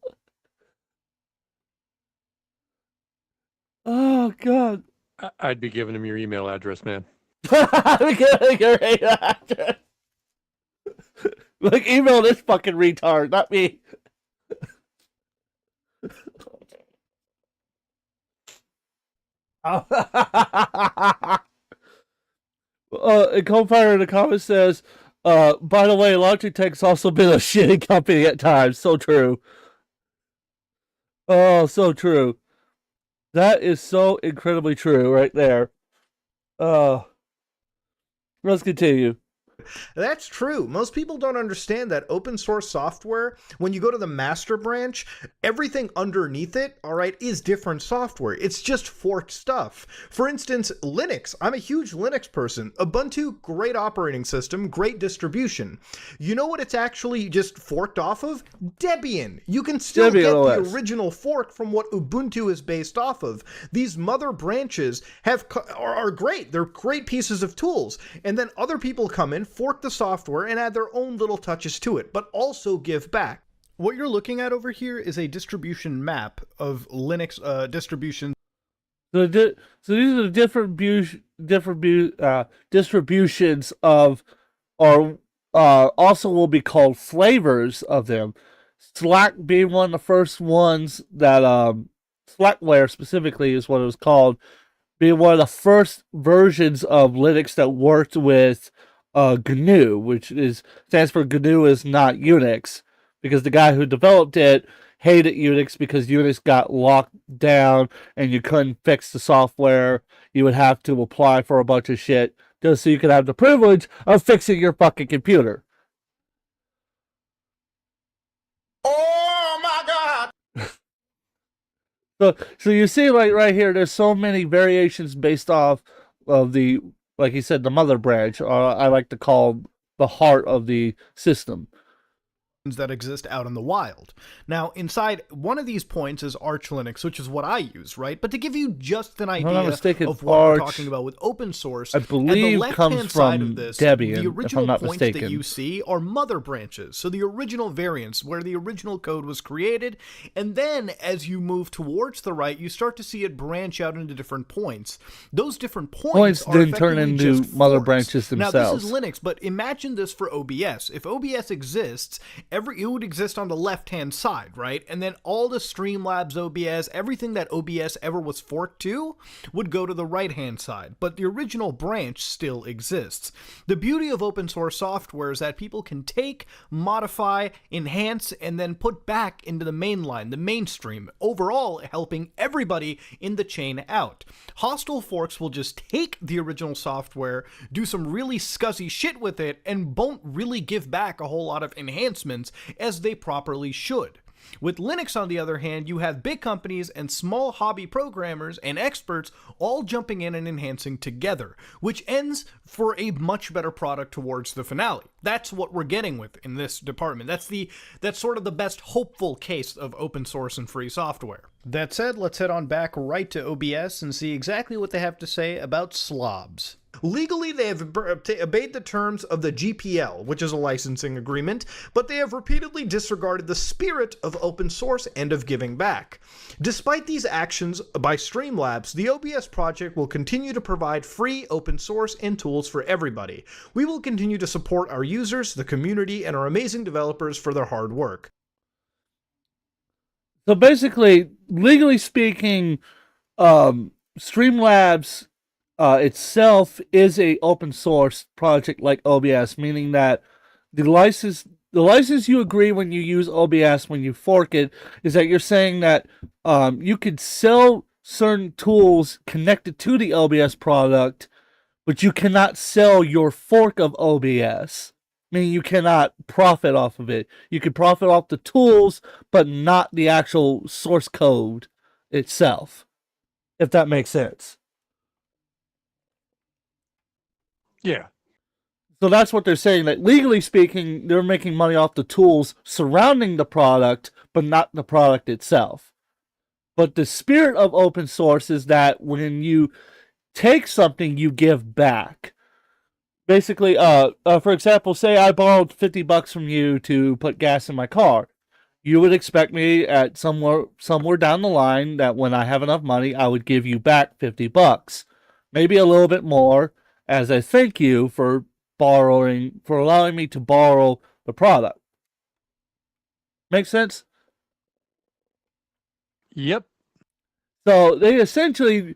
Speaker 2: Oh, God.
Speaker 5: I'd be giving him your email address, man.
Speaker 2: I'm giving your email address. Like, email this fucking retard, not me. And Coldfire in the comments says, by the way, Logitech's also been a shitty company at times. So true. Oh, so true. That is so incredibly true right there. Let's continue.
Speaker 6: That's true. Most people don't understand that open source software, when you go to the master branch, everything underneath it, all right, is different software. It's just forked stuff. For instance, Linux. I'm a huge Linux person. Ubuntu, great operating system, great distribution. You know what it's actually just forked off of? Debian. You can still get the original fork from what Ubuntu is based off of. These mother branches are great. They're great pieces of tools. And then other people come in, fork the software, and add their own little touches to it, but also give back. What you're looking at over here is a distribution map of Linux distributions.
Speaker 2: So these are the different distributions of, or also will be called flavors of them. Slack being one of the first ones that, Slackware specifically is what it was called, being one of the first versions of Linux that worked with GNU, which stands for GNU is not Unix, because the guy who developed it hated Unix because Unix got locked down and you couldn't fix the software. You would have to apply for a bunch of shit just so you could have the privilege of fixing your fucking computer.
Speaker 6: Oh my
Speaker 2: God! So you see, like right here, there's so many variations based off of the, like he said, the mother branch, or I like to call the heart of the system.
Speaker 6: that exist out in the wild. Now, inside one of these points is Arch Linux, which is what I use, right? But to give you just an idea of what we're talking about with open source,
Speaker 2: I believe,
Speaker 6: at the
Speaker 2: comes
Speaker 6: left-hand side
Speaker 2: from
Speaker 6: of this,
Speaker 2: Debian,
Speaker 6: the
Speaker 2: if I'm
Speaker 6: original
Speaker 2: not
Speaker 6: points
Speaker 2: mistaken.
Speaker 6: that you see are mother branches, so the original variants where the original code was created, and then as you move towards the right, you start to see it branch out into different points. Those different points are
Speaker 2: then turn
Speaker 6: effectively
Speaker 2: into
Speaker 6: just
Speaker 2: mother
Speaker 6: forks.
Speaker 2: branches
Speaker 6: Now,
Speaker 2: themselves.
Speaker 6: this is Linux, but imagine this for OBS. If OBS exists, it would exist on the left-hand side, right? And then all the Streamlabs OBS, everything that OBS ever was forked to, would go to the right-hand side. But the original branch still exists. The beauty of open source software is that people can take, modify, enhance, and then put back into the mainline, the mainstream, overall helping everybody in the chain out. Hostile forks will just take the original software, do some really scuzzy shit with it, and won't really give back a whole lot of enhancements as they properly should. With Linux, on the other hand, you have big companies and small hobby programmers and experts all jumping in and enhancing together, which ends for a much better product towards the finale. That's what we're getting with in this department. That's sort of the best hopeful case of open source and free software. That said, let's head on back right to OBS and see exactly what they have to say about slobs. Legally, they have obeyed the terms of the GPL, which is a licensing agreement, but they have repeatedly disregarded the spirit of open source and of giving back. Despite these actions by Streamlabs, the OBS project will continue to provide free open source and tools for everybody. We will continue to support our users, the community, and our amazing developers for their hard work.
Speaker 2: So basically, legally speaking, Streamlabs itself is a open source project like OBS, meaning that the license you agree when you use OBS, when you fork it, is that you're saying that you could sell certain tools connected to the OBS product, but you cannot sell your fork of OBS. Meaning you cannot profit off of it. You can profit off the tools, but not the actual source code itself. If that makes sense.
Speaker 5: Yeah.
Speaker 2: So that's what they're saying, that legally speaking, they're making money off the tools surrounding the product, but not the product itself. But the spirit of open source is that when you take something, you give back. Basically, for example, say I borrowed $50 from you to put gas in my car. You would expect me at somewhere down the line that when I have enough money, I would give you back $50. Maybe a little bit more as a thank you for allowing me to borrow the product. Make sense?
Speaker 5: Yep.
Speaker 2: So they essentially,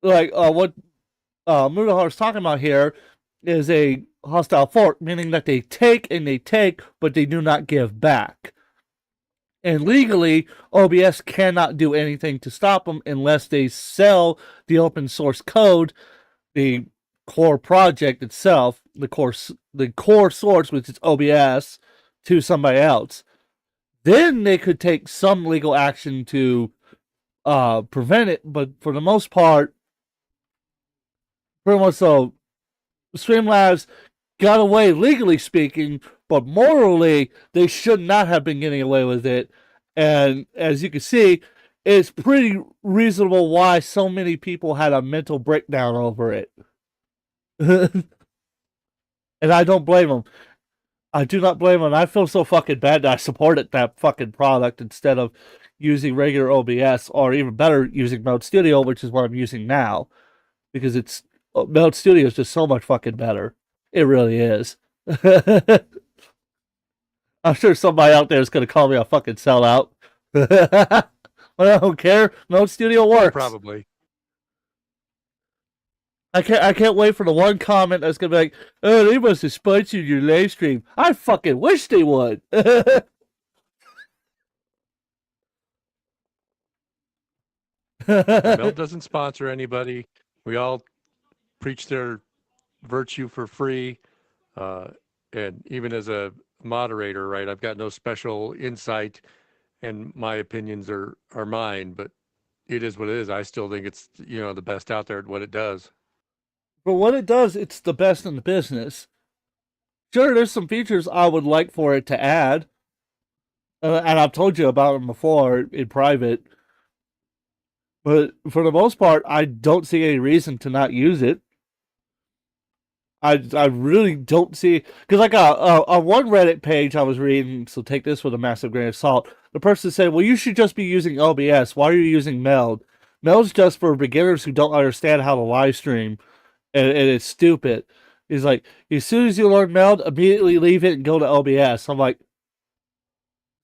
Speaker 2: like what Mudahar's talking about here, is a hostile fork, meaning that they take, but they do not give back. And legally, OBS cannot do anything to stop them unless they sell the open source code, the core project itself, the core source, which is OBS, to somebody else. Then they could take some legal action to prevent it, but for the most part, pretty much so, Streamlabs got away legally speaking, but morally they should not have been getting away with it. And as you can see, it's pretty reasonable why so many people had a mental breakdown over it. And I don't blame them. I do not blame them. I feel so fucking bad that I supported that fucking product instead of using regular OBS, or even better, using Meld Studio, which is what I'm using now, because Meld Studio is just so much fucking better. It really is. I'm sure somebody out there is going to call me a fucking sellout. But I don't care. Meld Studio works.
Speaker 5: Probably.
Speaker 2: I can't wait for the one comment that's going to be like, oh, they must have sponsored your live stream. I fucking wish they would.
Speaker 5: Meld doesn't sponsor anybody. We all preach their virtue for free. And even as a moderator, right, I've got no special insight, and my opinions are mine, but it is what it is. I still think it's, the best out there at what it does.
Speaker 2: For what it does, it's the best in the business. Sure, there's some features I would like for it to add, and I've told you about them before in private. But for the most part, I don't see any reason to not use it. I really don't see, because like a one Reddit page I was reading, so take this with a massive grain of salt. The person said, "Well, you should just be using OBS. Why are you using Meld? Meld's just for beginners who don't understand how to live stream, and it's stupid." He's like, "As soon as you learn Meld, immediately leave it and go to OBS." I'm like,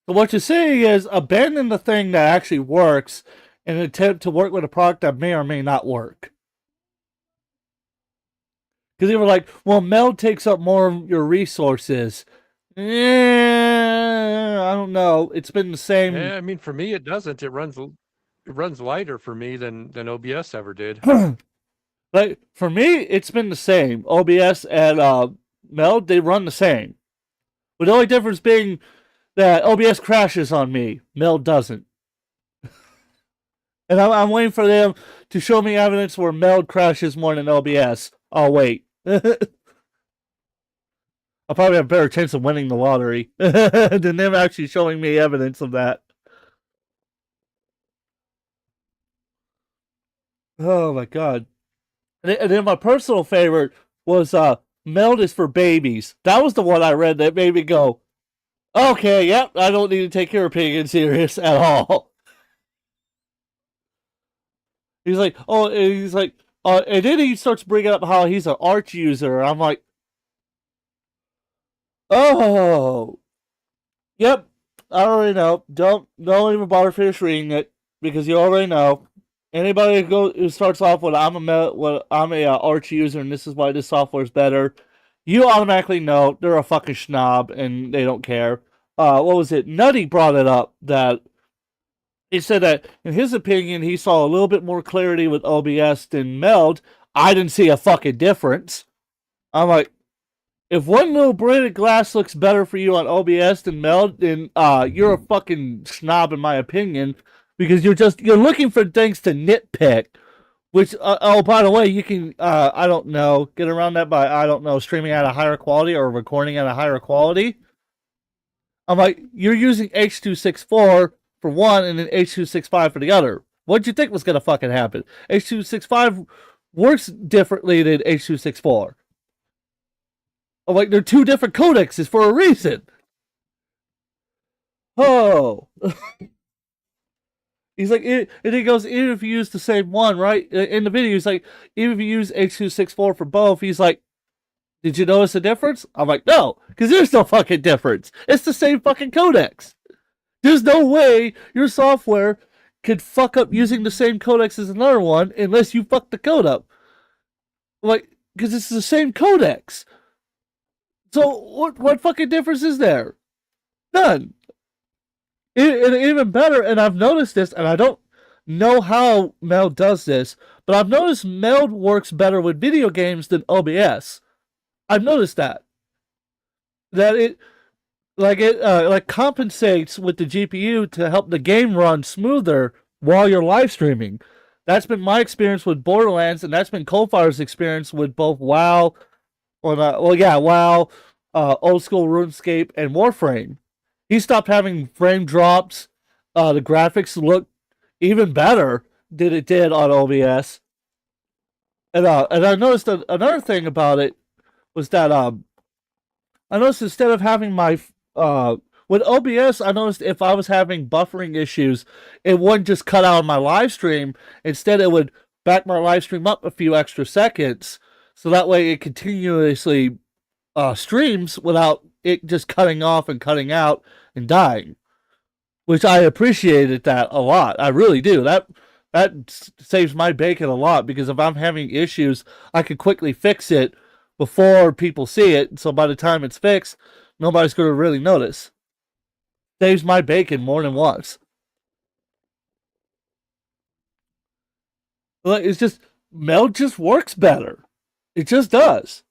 Speaker 2: so what you're saying is abandon the thing that actually works in an attempt to work with a product that may or may not work. Because they were like, well, Meld takes up more of your resources. I don't know. It's been the same.
Speaker 5: Yeah, I mean, for me, it doesn't. It runs lighter for me than OBS ever did.
Speaker 2: Like, for me, it's been the same. OBS and Meld, they run the same. With the only difference being that OBS crashes on me. Meld doesn't. And I'm waiting for them to show me evidence where Meld crashes more than OBS. I'll wait. I'll probably have a better chance of winning the lottery than them actually showing me evidence of that. Oh my god. And then my personal favorite was Meld is for babies. That was the one I read that made me go, okay, yep, I don't need to take your opinion serious at all. He's like, and then he starts bringing up how he's an Arch user. I'm like, oh, yep, I already know. Don't even bother finish reading it because you already know. Anybody who starts off with I'm a Arch user and this is why this software is better, you automatically know they're a fucking schnob and they don't care. What was it? Nutty brought it up that. He said that, in his opinion, he saw a little bit more clarity with OBS than Meld. I didn't see a fucking difference. I'm like, if one little blade of glass looks better for you on OBS than Meld, then you're a fucking snob in my opinion, because you're looking for things to nitpick. Which, oh, by the way, you can, I don't know, get around that by, I don't know, streaming at a higher quality or recording at a higher quality. I'm like, you're using H.264 for one, and then H.265 for the other. What'd you think was gonna fucking happen? H.265 works differently than H.264. I'm like, they're two different codexes for a reason. Oh. He's like, and he goes, even if you use the same one, right? In the video, he's like, even if you use H.264 for both, he's like, did you notice a difference? I'm like, no, because there's no fucking difference. It's the same fucking codex. There's no way your software could fuck up using the same codex as another one unless you fuck the code up. Like, because it's the same codex. So what fucking difference is there? None. And even better, and I've noticed this, and I don't know how Meld does this, but I've noticed Meld works better with video games than OBS. I've noticed that. That it compensates with the GPU to help the game run smoother while you're live streaming. That's been my experience with Borderlands, and that's been Coldfire's experience with both WoW, WoW, old school RuneScape, and Warframe. He stopped having frame drops. The graphics look even better than it did on OBS. And I noticed another thing about it was that I noticed instead of having my with OBS, I noticed if I was having buffering issues, it wouldn't just cut out on my live stream. Instead, it would back my live stream up a few extra seconds, so that way it continuously streams without it just cutting off and cutting out and dying. Which I appreciated that a lot. I really do. That saves my bacon a lot, because if I'm having issues, I can quickly fix it before people see it. So by the time it's fixed, nobody's going to really notice. Saves my bacon more than once. Like, it's just, Meld just works better. It just does.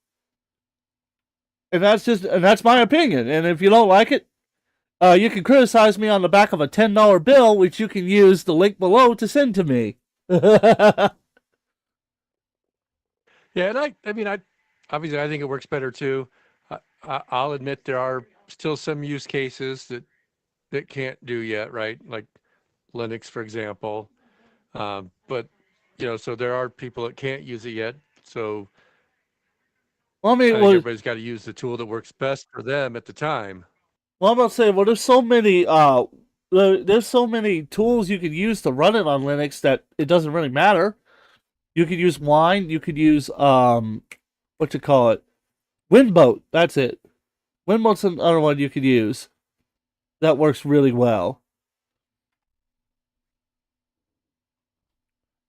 Speaker 2: And that's my opinion. And if you don't like it, you can criticize me on the back of a $10 bill, which you can use the link below to send to me.
Speaker 5: Yeah, and I mean, obviously I think it works better too. I'll admit there are still some use cases that that can't do yet, right? Like Linux, for example. But so there are people that can't use it yet. So
Speaker 2: Well, I
Speaker 5: I
Speaker 2: mean,
Speaker 5: think everybody's got to use the tool that works best for them at the time.
Speaker 2: I'm about to say, there's so many, there's so many tools you could use to run it on Linux that it doesn't really matter. You could use Wine. You could use what you call it, Winboat. That's it. Winboat's another one you could use. That works really well.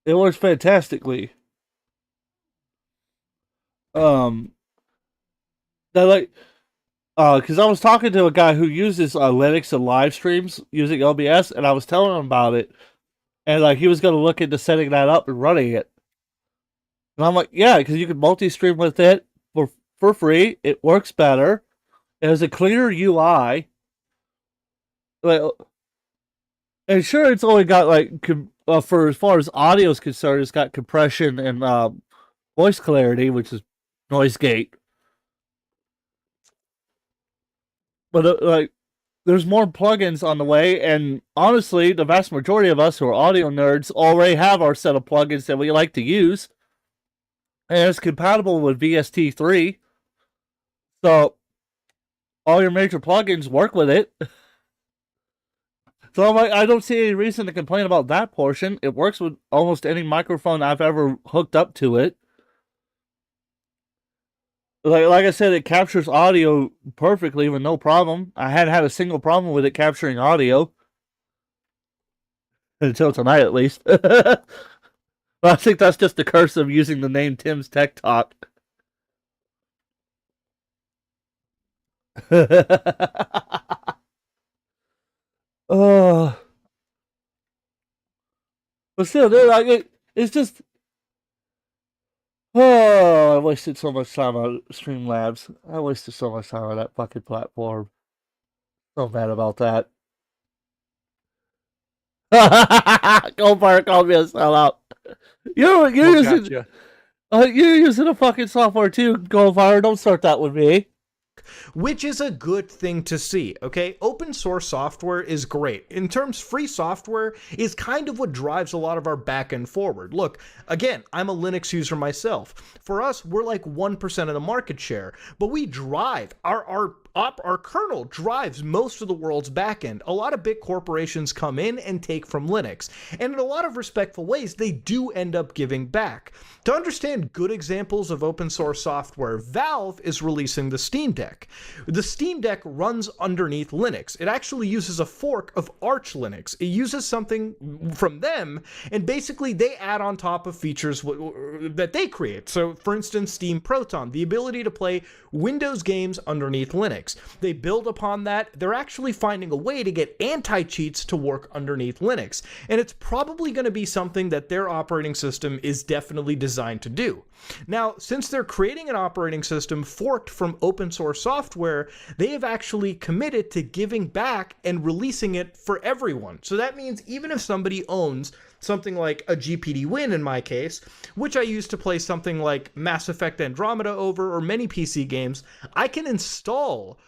Speaker 2: It works fantastically. That like, because I was talking to a guy who uses Linux and live streams using OBS, and I was telling him about it, and like he was going to look into setting that up and running it. And I'm like, yeah, because you can multi-stream with it for free. It works better. It has a cleaner UI. Like, and sure, it's only got like for as far as audio is concerned, it's got compression and voice clarity, which is noise gate. But like, there's more plugins on the way, and honestly, the vast majority of us who are audio nerds already have our set of plugins that we like to use, and it's compatible with VST3. So all your major plugins work with it. So I'm like, I don't see any reason to complain about that portion. It works with almost any microphone I've ever hooked up to it. Like I said, it captures audio perfectly with no problem. I hadn't had a single problem with it capturing audio. Until tonight, at least. But I think that's just the curse of using the name Timbs Tech Talk. But still, dude, like, it's just... Oh, I wasted so much time on Streamlabs. I wasted so much time on that fucking platform. So mad about that. Goldfire called me a sellout. You're using you're using a fucking software too, Goldfire. Don't start that with me.
Speaker 6: Which is a good thing to see, okay? Open source software is great. In terms, free software is kind of what drives a lot of our back end forward. Look, again, I'm a Linux user myself. For us, we're like 1% of the market share, but we drive, our kernel drives most of the world's backend. A lot of big corporations come in and take from Linux, and in a lot of respectful ways, they do end up giving back. To understand good examples of open source software, Valve is releasing the Steam Deck. The Steam Deck runs underneath Linux. It actually uses a fork of Arch Linux. It uses something from them, and basically they add on top of features that they create. So, for instance, Steam Proton, the ability to play Windows games underneath Linux. They build upon that. They're actually finding a way to get anti-cheats to work underneath Linux. And it's probably going to be something that their operating system is definitely designed to do. Now, since they're creating an operating system forked from open source software, they have actually committed to giving back and releasing it for everyone. So that means even if somebody owns something like a GPD-Win in my case, which I use to play something like Mass Effect Andromeda over or many PC games, I can install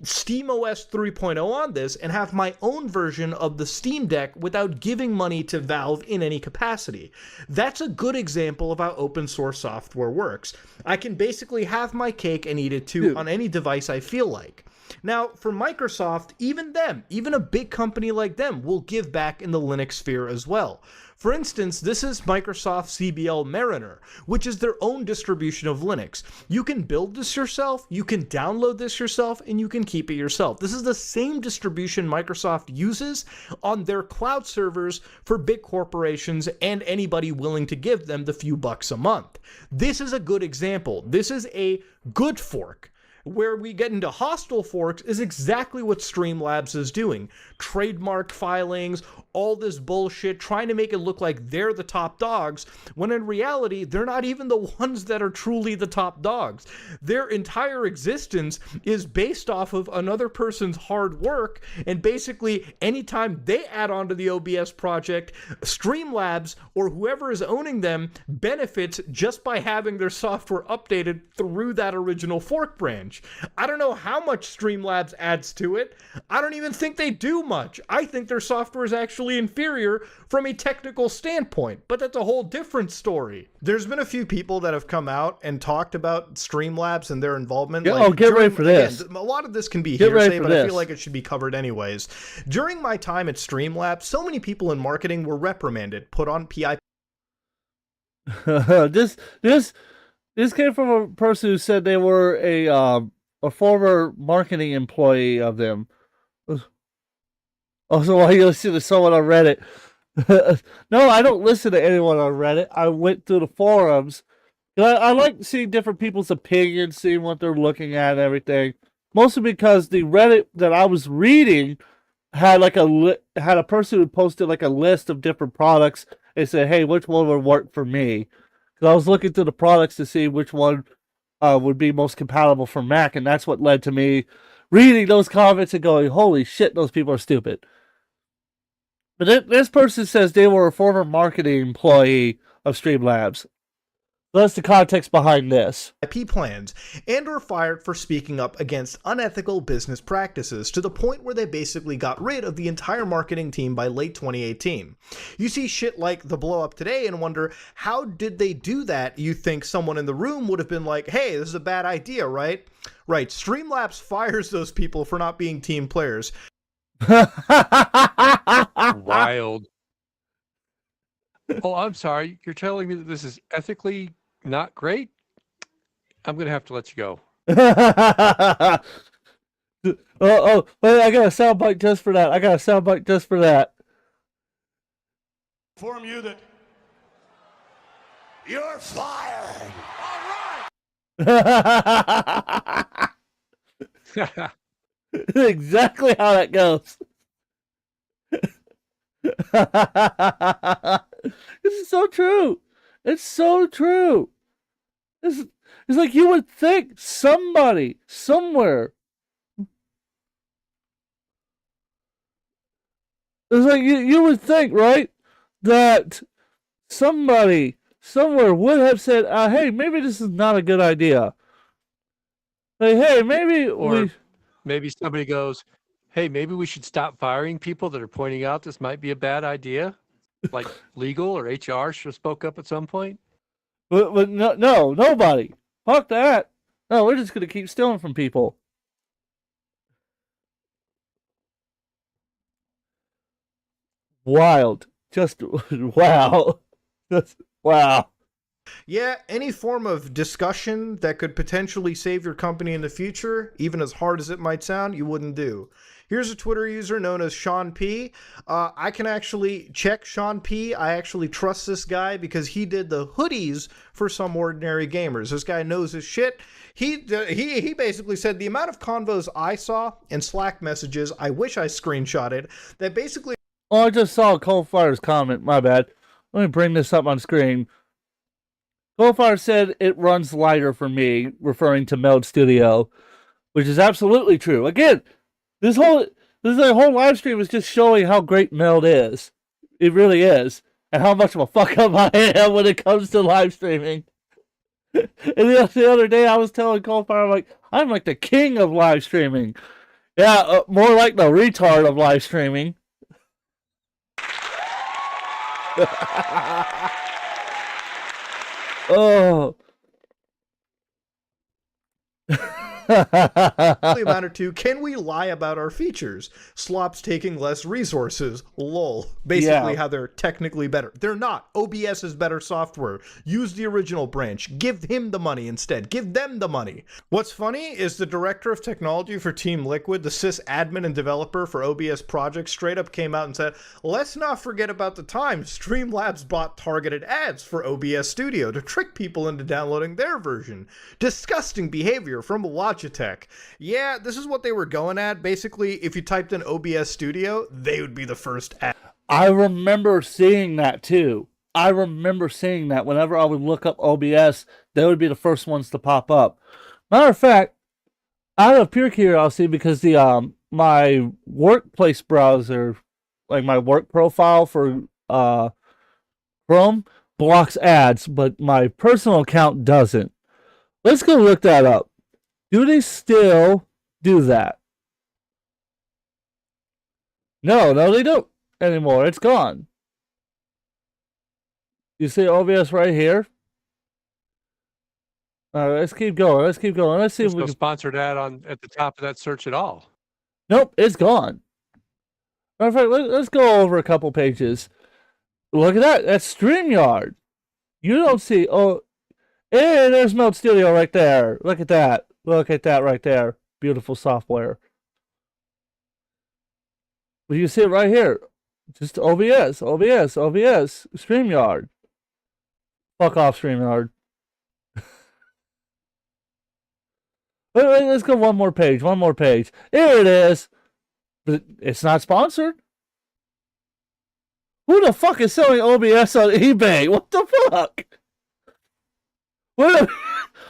Speaker 6: SteamOS 3.0 on this and have my own version of the Steam Deck without giving money to Valve in any capacity. That's a good example of how open source software works. I can basically have my cake and eat it too on any device I feel like. Now, for Microsoft, even a big company like them will give back in the Linux sphere as well. For instance, this is Microsoft CBL Mariner, which is their own distribution of Linux. You can build this yourself, you can download this yourself, and you can keep it yourself. This is the same distribution Microsoft uses on their cloud servers for big corporations and anybody willing to give them the few bucks a month. This is a good example. This is a good fork. Where we get into hostile forks is exactly what Streamlabs is doing. Trademark filings, all this bullshit, trying to make it look like they're the top dogs, when in reality, they're not even the ones that are truly the top dogs. Their entire existence is based off of another person's hard work, and basically, anytime they add on to the OBS project, Streamlabs, or whoever is owning them, benefits just by having their software updated through that original fork branch. much. I don't know how much Streamlabs adds to it. I don't even think they do much. I think their software is actually inferior from a technical standpoint, but that's a whole different story. There's been a few people that have come out and talked about Streamlabs and their involvement.
Speaker 2: Get ready for this.
Speaker 6: Again, a lot of this can be
Speaker 2: Get ready
Speaker 6: hearsay,
Speaker 2: for
Speaker 6: but I
Speaker 2: this.
Speaker 6: feel like it should be covered anyways. During my time at Streamlabs, so many people in marketing were reprimanded, put on PI.
Speaker 2: This came from a person who said they were a former marketing employee of them. Also, why you listen to someone on Reddit? No, I don't listen to anyone on Reddit. I went through the forums. I like seeing different people's opinions, seeing what they're looking at and everything. Mostly because the Reddit that I was reading had had a person who posted like a list of different products and said, "Hey, which one would work for me?" Because I was looking through the products to see which one would be most compatible for Mac, and that's what led to me reading those comments and going, "Holy shit, those people are stupid." But this person says they were a former marketing employee of Streamlabs. That's the context behind this.
Speaker 6: IP plans and were fired for speaking up against unethical business practices to the point where they basically got rid of the entire marketing team by late 2018. You see shit like the blow up today and wonder, how did they do that? You think someone in the room would have been like, hey, this is a bad idea, right? Right, Streamlabs fires those people for not being team players.
Speaker 5: Wild. Oh, I'm sorry. You're telling me that this is ethically not great? I'm going to have to let you go.
Speaker 2: Wait, I got a soundbite just for that.
Speaker 3: Inform you that you're fired.
Speaker 2: Exactly how that goes. This is so true. It's so true. It's like you would think somebody, somewhere. It's like you would think, right? That somebody, somewhere would have said, hey, maybe this is not a good idea. Like, hey,
Speaker 5: Maybe somebody goes, hey, maybe we should stop firing people that are pointing out this might be a bad idea. Like legal or HR should have spoke up at some point.
Speaker 2: But no, nobody. Fuck that. No, we're just gonna keep stealing from people. Wild. Just wow. Just wow.
Speaker 6: Yeah, any form of discussion that could potentially save your company in the future, even as hard as it might sound, you wouldn't do. Here's a Twitter user known as Sean P. I can actually check Sean P. I actually trust this guy because he did the hoodies for Some Ordinary Gamers. This guy knows his shit. He basically said the amount of convos I saw and Slack messages, I wish I screenshotted, that basically...
Speaker 2: Oh, I just saw Coalfire's comment. My bad. Let me bring this up on screen. Coalfire said it runs lighter for me, referring to Meld Studio, which is absolutely true. Again, this whole live stream is just showing how great Meld is. It really is. And how much of a fuck up I am when it comes to live streaming. And the other day I was telling Coalfire, I'm like the king of live streaming. Yeah, more like the retard of live streaming. Oh.
Speaker 6: matter to, can we lie about our features? Slops taking less resources. Lol. Basically how they're technically better. They're not. OBS is better software. Use the original branch. Give him the money instead. Give them the money. What's funny is the director of technology for Team Liquid, the sysadmin and developer for OBS projects, straight up came out and said, let's not forget about the time Streamlabs bought targeted ads for OBS Studio to trick people into downloading their version. Disgusting behavior from Logitech. Yeah, this is what they were going at. Basically, if you typed in OBS Studio, they would be the first ad.
Speaker 2: I remember seeing that too. I remember seeing that whenever I would look up OBS, they would be the first ones to pop up. Matter of fact, out of pure curiosity, because the my workplace browser, like my work profile for Chrome, blocks ads, but my personal account doesn't. Let's go look that up. Do they still do that? No, they don't anymore. It's gone. You see OBS right here? All right, let's keep going. Let's see
Speaker 5: There's
Speaker 2: if we
Speaker 5: no
Speaker 2: can.
Speaker 5: sponsored ad at the top of that search at all.
Speaker 2: Nope, it's gone. Matter of fact, let's go over a couple pages. Look at that. That's StreamYard. You don't see. Oh, hey, there's Meld Studio right there. Look at that. Look at that right there. Beautiful software. But you see it right here. Just OBS. StreamYard. Fuck off, StreamYard. Let's go one more page. Here it is. But it's not sponsored. Who the fuck is selling OBS on eBay? What the fuck? Wait a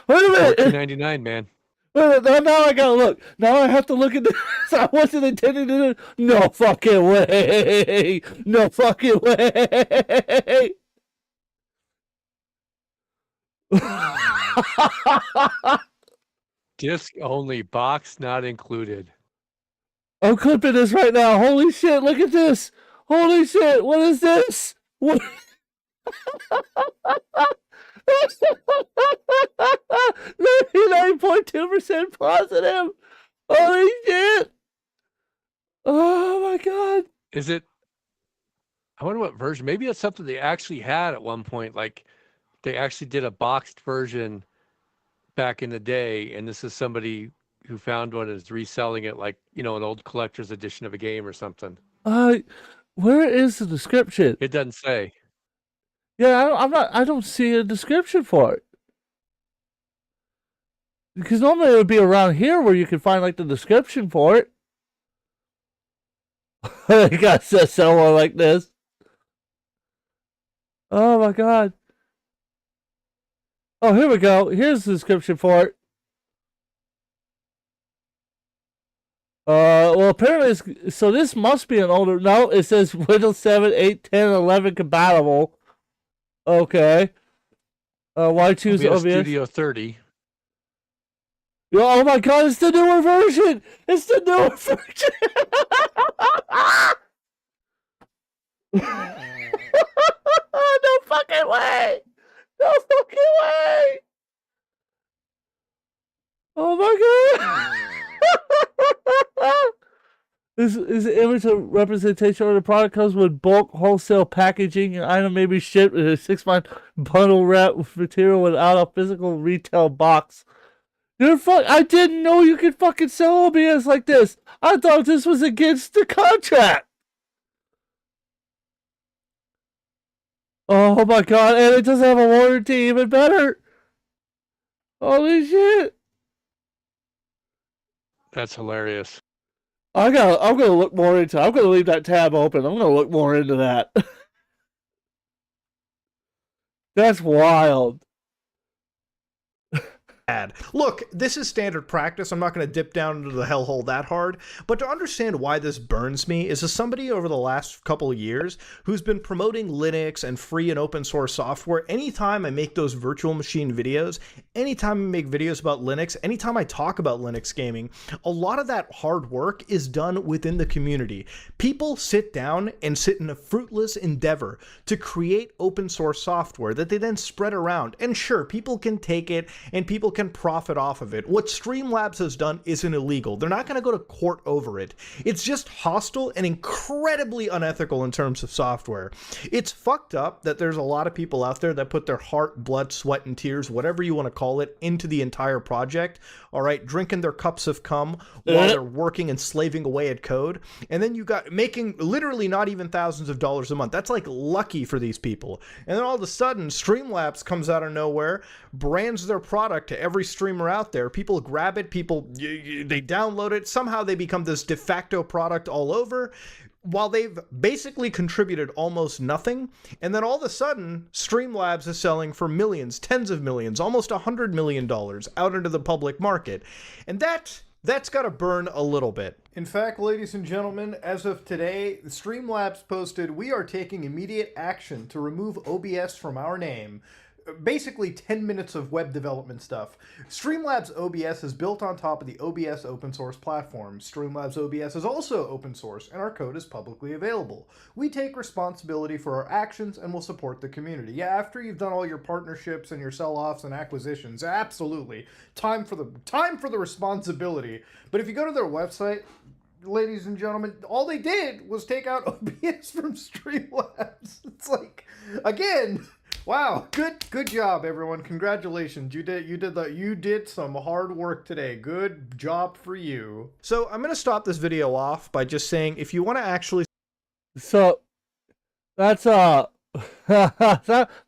Speaker 2: minute.
Speaker 5: $14.99, man.
Speaker 2: Now I gotta look. Now I have to look at this. I wasn't intending to do. No fucking way.
Speaker 5: Disc only, box not included.
Speaker 2: I'm clipping this right now. Holy shit, look at this. Holy shit, what is this? What? 99.2% positive. Holy shit. Oh my god.
Speaker 5: Is it? I wonder what version. Maybe it's something they actually had at one point. Like they actually did a boxed version back in the day, and this is somebody who found one and is reselling it, like an old collector's edition of a game or something.
Speaker 2: Where is the description?
Speaker 5: It doesn't say.
Speaker 2: Yeah, I don't see a description for it. Because normally it would be around here where you can find like the description for it. You gotta set someone like this. Oh my god. Oh, here we go. Here's the description for it. Well, apparently, so this must be an older. No, it says Windows 7, 8, 10, 11 compatible. Okay. Why choose OBS?
Speaker 5: Studio 30.
Speaker 2: Oh my god, it's the newer version! It's the newer version! No fucking way! No fucking way! Oh my god! This is an image of representation of the product comes with bulk wholesale packaging and item may be shipped in a 6-month bundle wrap with material without a physical retail box. I didn't know you could fucking sell OBS like this. I thought this was against the contract. Oh my god, and it doesn't have a warranty, even better. Holy shit.
Speaker 5: That's hilarious.
Speaker 2: I'm gonna look more into it. I'm gonna leave that tab open. I'm gonna look more into that. That's wild.
Speaker 6: Look, this is standard practice. I'm not going to dip down into the hellhole that hard, but to understand why this burns me is as somebody over the last couple of years who's been promoting Linux and free and open source software. Anytime I make those virtual machine videos, anytime I make videos about Linux, anytime I talk about Linux gaming, a lot of that hard work is done within the community. People sit down and sit in a fruitless endeavor to create open source software that they then spread around. And sure, people can take it and people can profit off of it. What Streamlabs has done isn't illegal. They're not going to go to court over it. It's just hostile and incredibly unethical in terms of software. It's fucked up that there's a lot of people out there that put their heart, blood, sweat, and tears, whatever you want to call it, into the entire project. All right, drinking their cups of cum while they're working and slaving away at code. And then you got making literally not even thousands of dollars a month. That's like lucky for these people. And then all of a sudden, Streamlabs comes out of nowhere, brands their product to every streamer out there. People grab it, they download it. Somehow they become this de facto product all over, while they've basically contributed almost nothing. And then all of a sudden, Streamlabs is selling for millions, tens of millions, almost $100 million out into the public market. And that's got to burn a little bit. In fact, ladies and gentlemen, as of today, Streamlabs posted, "We are taking immediate action to remove OBS from our name. basically 10 minutes of web development stuff. Streamlabs OBS is built on top of the OBS open source platform. Streamlabs OBS is also open source, and our code is publicly available. We take responsibility for our actions and will support the community. Yeah, after you've done all your partnerships and your sell-offs and acquisitions, absolutely. Time for the responsibility. But if you go to their website, ladies and gentlemen, all they did was take out OBS from Streamlabs. It's like, again, wow, good job, everyone. Congratulations. You did some hard work today. Good job for you. So I'm gonna stop this video off by just saying, if you want to actually,
Speaker 2: So that's that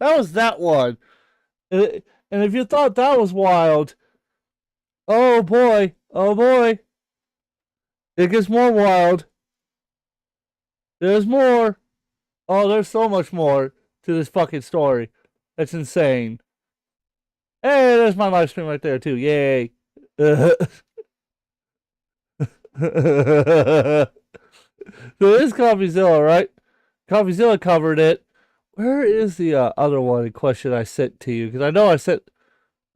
Speaker 2: was that one. And if you thought that was wild, oh boy, it gets more wild. There's more. Oh, there's so much more to this fucking story. That's insane. Hey, there's my live stream right there too. Yay. So it is CoffeeZilla, right? CoffeeZilla covered it. Where is the other one in question I sent to you? Because I know I sent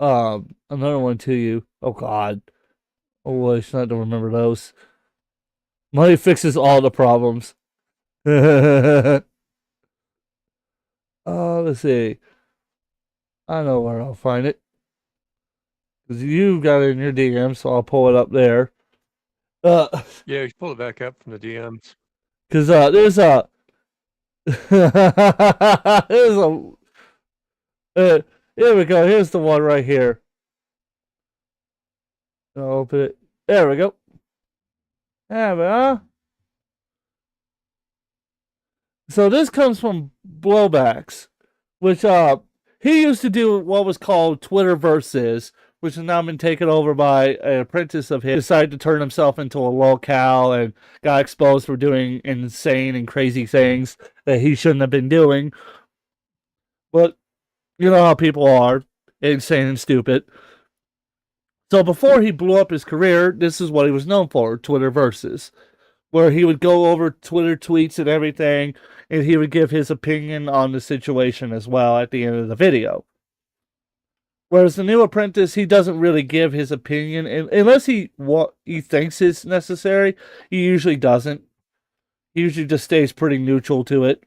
Speaker 2: another one to you. Oh God. Oh, I should not remember those. Money fixes all the problems. Let's see. I know where I'll find it. Because you got it in your DM, so I'll pull it up there.
Speaker 5: Yeah, you pull it back up from the DMs.
Speaker 2: Because there's a... there's a... here we go. Here's the one right here. I'll open it. There we go. There we are. So this comes from Blowbacks, which he used to do what was called Twitter Versus, which has now been taken over by an apprentice of his. Decided to turn himself into a lolcow and got exposed for doing insane and crazy things that he shouldn't have been doing. But you know how people are, insane and stupid. So before he blew up his career, this is what he was known for, Twitter Versus, where he would go over Twitter tweets and everything, and he would give his opinion on the situation as well at the end of the video. Whereas the new apprentice, he doesn't really give his opinion, unless he thinks it's necessary. He usually doesn't. He usually just stays pretty neutral to it.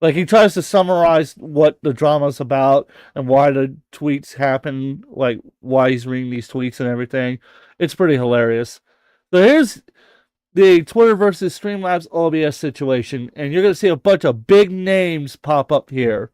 Speaker 2: Like, he tries to summarize what the drama's about and why the tweets happen, like, why he's reading these tweets and everything. It's pretty hilarious. So here's the Twitter versus Streamlabs OBS situation, and you're going to see a bunch of big names pop up here.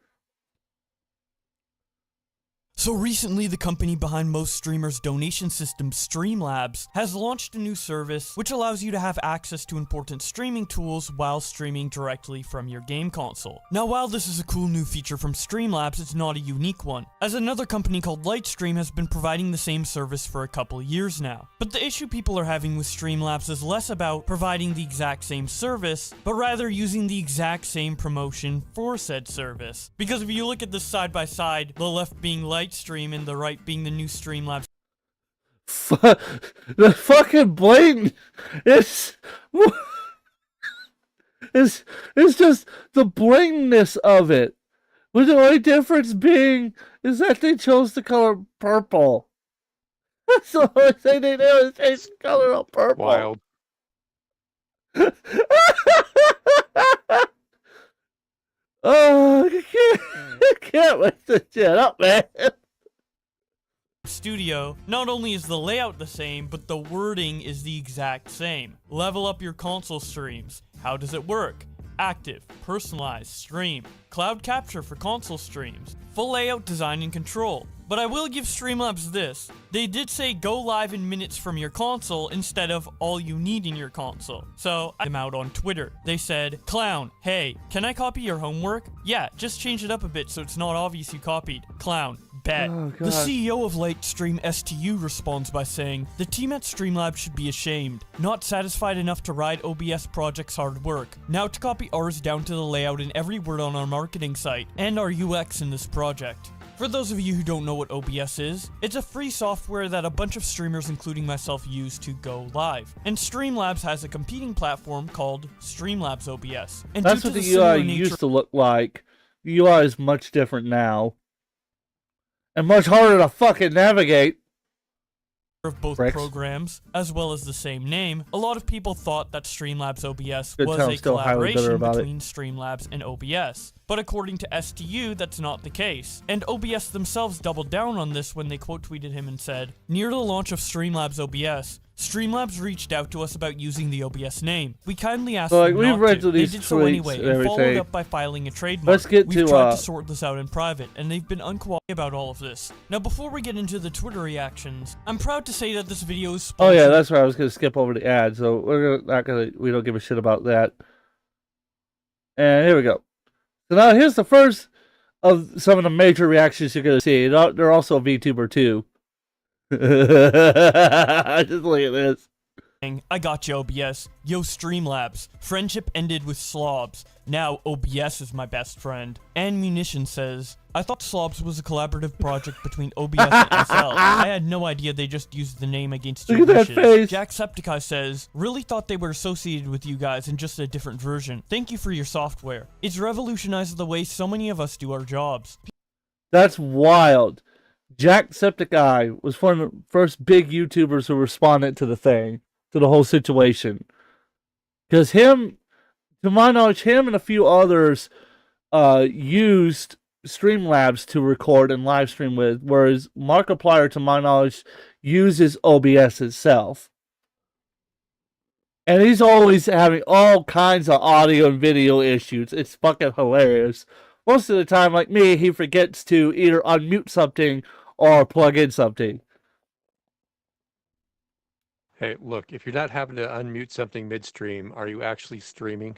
Speaker 3: So recently, the company behind most streamers' donation system, Streamlabs, has launched a new service which allows you to have access to important streaming tools while streaming directly from your game console. Now, while this is a cool new feature from Streamlabs, it's not a unique one, as another company called Lightstream has been providing the same service for a couple years now. But the issue people are having with Streamlabs is less about providing the exact same service, but rather using the exact same promotion for said service. Because if you look at this side by side, the left being Lightstream and the right being the new Streamlabs.
Speaker 2: The fucking blatant. It's just the blatantness of it. With the only difference being is that they chose the color purple. That's the only thing they do is change the color of purple.
Speaker 5: Wild.
Speaker 2: Oh, I can't wait to shut up, man.
Speaker 3: Studio, not only is the layout the same, but the wording is the exact same. Level up your console streams. How does it work? Active, personalized, stream, cloud capture for console streams, full layout design and control. But I will give Streamlabs this. They did say go live in minutes from your console instead of all you need in your console. So I'm out on Twitter. They said, Clown, hey, can I copy your homework? Yeah, just change it up a bit so it's not obvious you copied. Clown. Bet.
Speaker 2: Oh,
Speaker 3: the CEO of Lightstream STU responds by saying, the team at Streamlabs should be ashamed, not satisfied enough to ride OBS Project's hard work, now to copy ours down to the layout in every word on our marketing site, and our UX in this project. For those of you who don't know what OBS is, it's a free software that a bunch of streamers including myself use to go live. And Streamlabs has a competing platform called Streamlabs OBS. And
Speaker 2: that's what the UI used to look like. The UI is much different now. And much harder to fucking navigate.
Speaker 3: Of both
Speaker 2: Bricks.
Speaker 3: programs, as well as the same name, a lot of people thought that Streamlabs OBS
Speaker 2: Good
Speaker 3: was
Speaker 2: tell,
Speaker 3: a
Speaker 2: still highly bitter
Speaker 3: collaboration
Speaker 2: about it.
Speaker 3: between Streamlabs and OBS. But according to STU, that's not the case. And OBS themselves doubled down on this when they quote tweeted him and said, "Near the launch of Streamlabs OBS, Streamlabs reached out to us about using the OBS name. We kindly asked
Speaker 2: So, like,
Speaker 3: them
Speaker 2: we've
Speaker 3: not
Speaker 2: read
Speaker 3: to.
Speaker 2: through
Speaker 3: They
Speaker 2: these
Speaker 3: did so
Speaker 2: tweets
Speaker 3: anyway
Speaker 2: and
Speaker 3: and followed
Speaker 2: everything.
Speaker 3: up by filing a trademark.
Speaker 2: Let's get
Speaker 3: We've
Speaker 2: to,
Speaker 3: tried to sort this out in private, and they've been uncooperative about all of this. Now, before we get into the Twitter reactions, I'm proud to say that this video is
Speaker 2: Oh
Speaker 3: sponsored
Speaker 2: yeah, that's right. I was gonna skip over the ad, so we don't give a shit about that. And here we go. So now here's the first of some of the major reactions you're gonna see. They're also VTuber too. Just look at this.
Speaker 3: I got you, OBS. Yo, Streamlabs. Friendship ended with Slobs. Now, OBS is my best friend. And Munition says, I thought Slobs was a collaborative project between OBS and SL. I had no idea they just used the name against your
Speaker 2: Look at that
Speaker 3: wishes.
Speaker 2: face.
Speaker 3: Jacksepticeye says, really thought they were associated with you guys in just a different version. Thank you for your software. It's revolutionized the way so many of us do our jobs.
Speaker 2: That's wild. Jacksepticeye was one of the first big YouTubers who responded to the thing, to the whole situation. Because him, to my knowledge, him and a few others used Streamlabs to record and live stream with, whereas Markiplier, to my knowledge, uses OBS itself. And he's always having all kinds of audio and video issues. It's fucking hilarious. Most of the time, like me, he forgets to either unmute something or plug in something.
Speaker 5: Hey, look, if you're not having to unmute something midstream, are you actually streaming?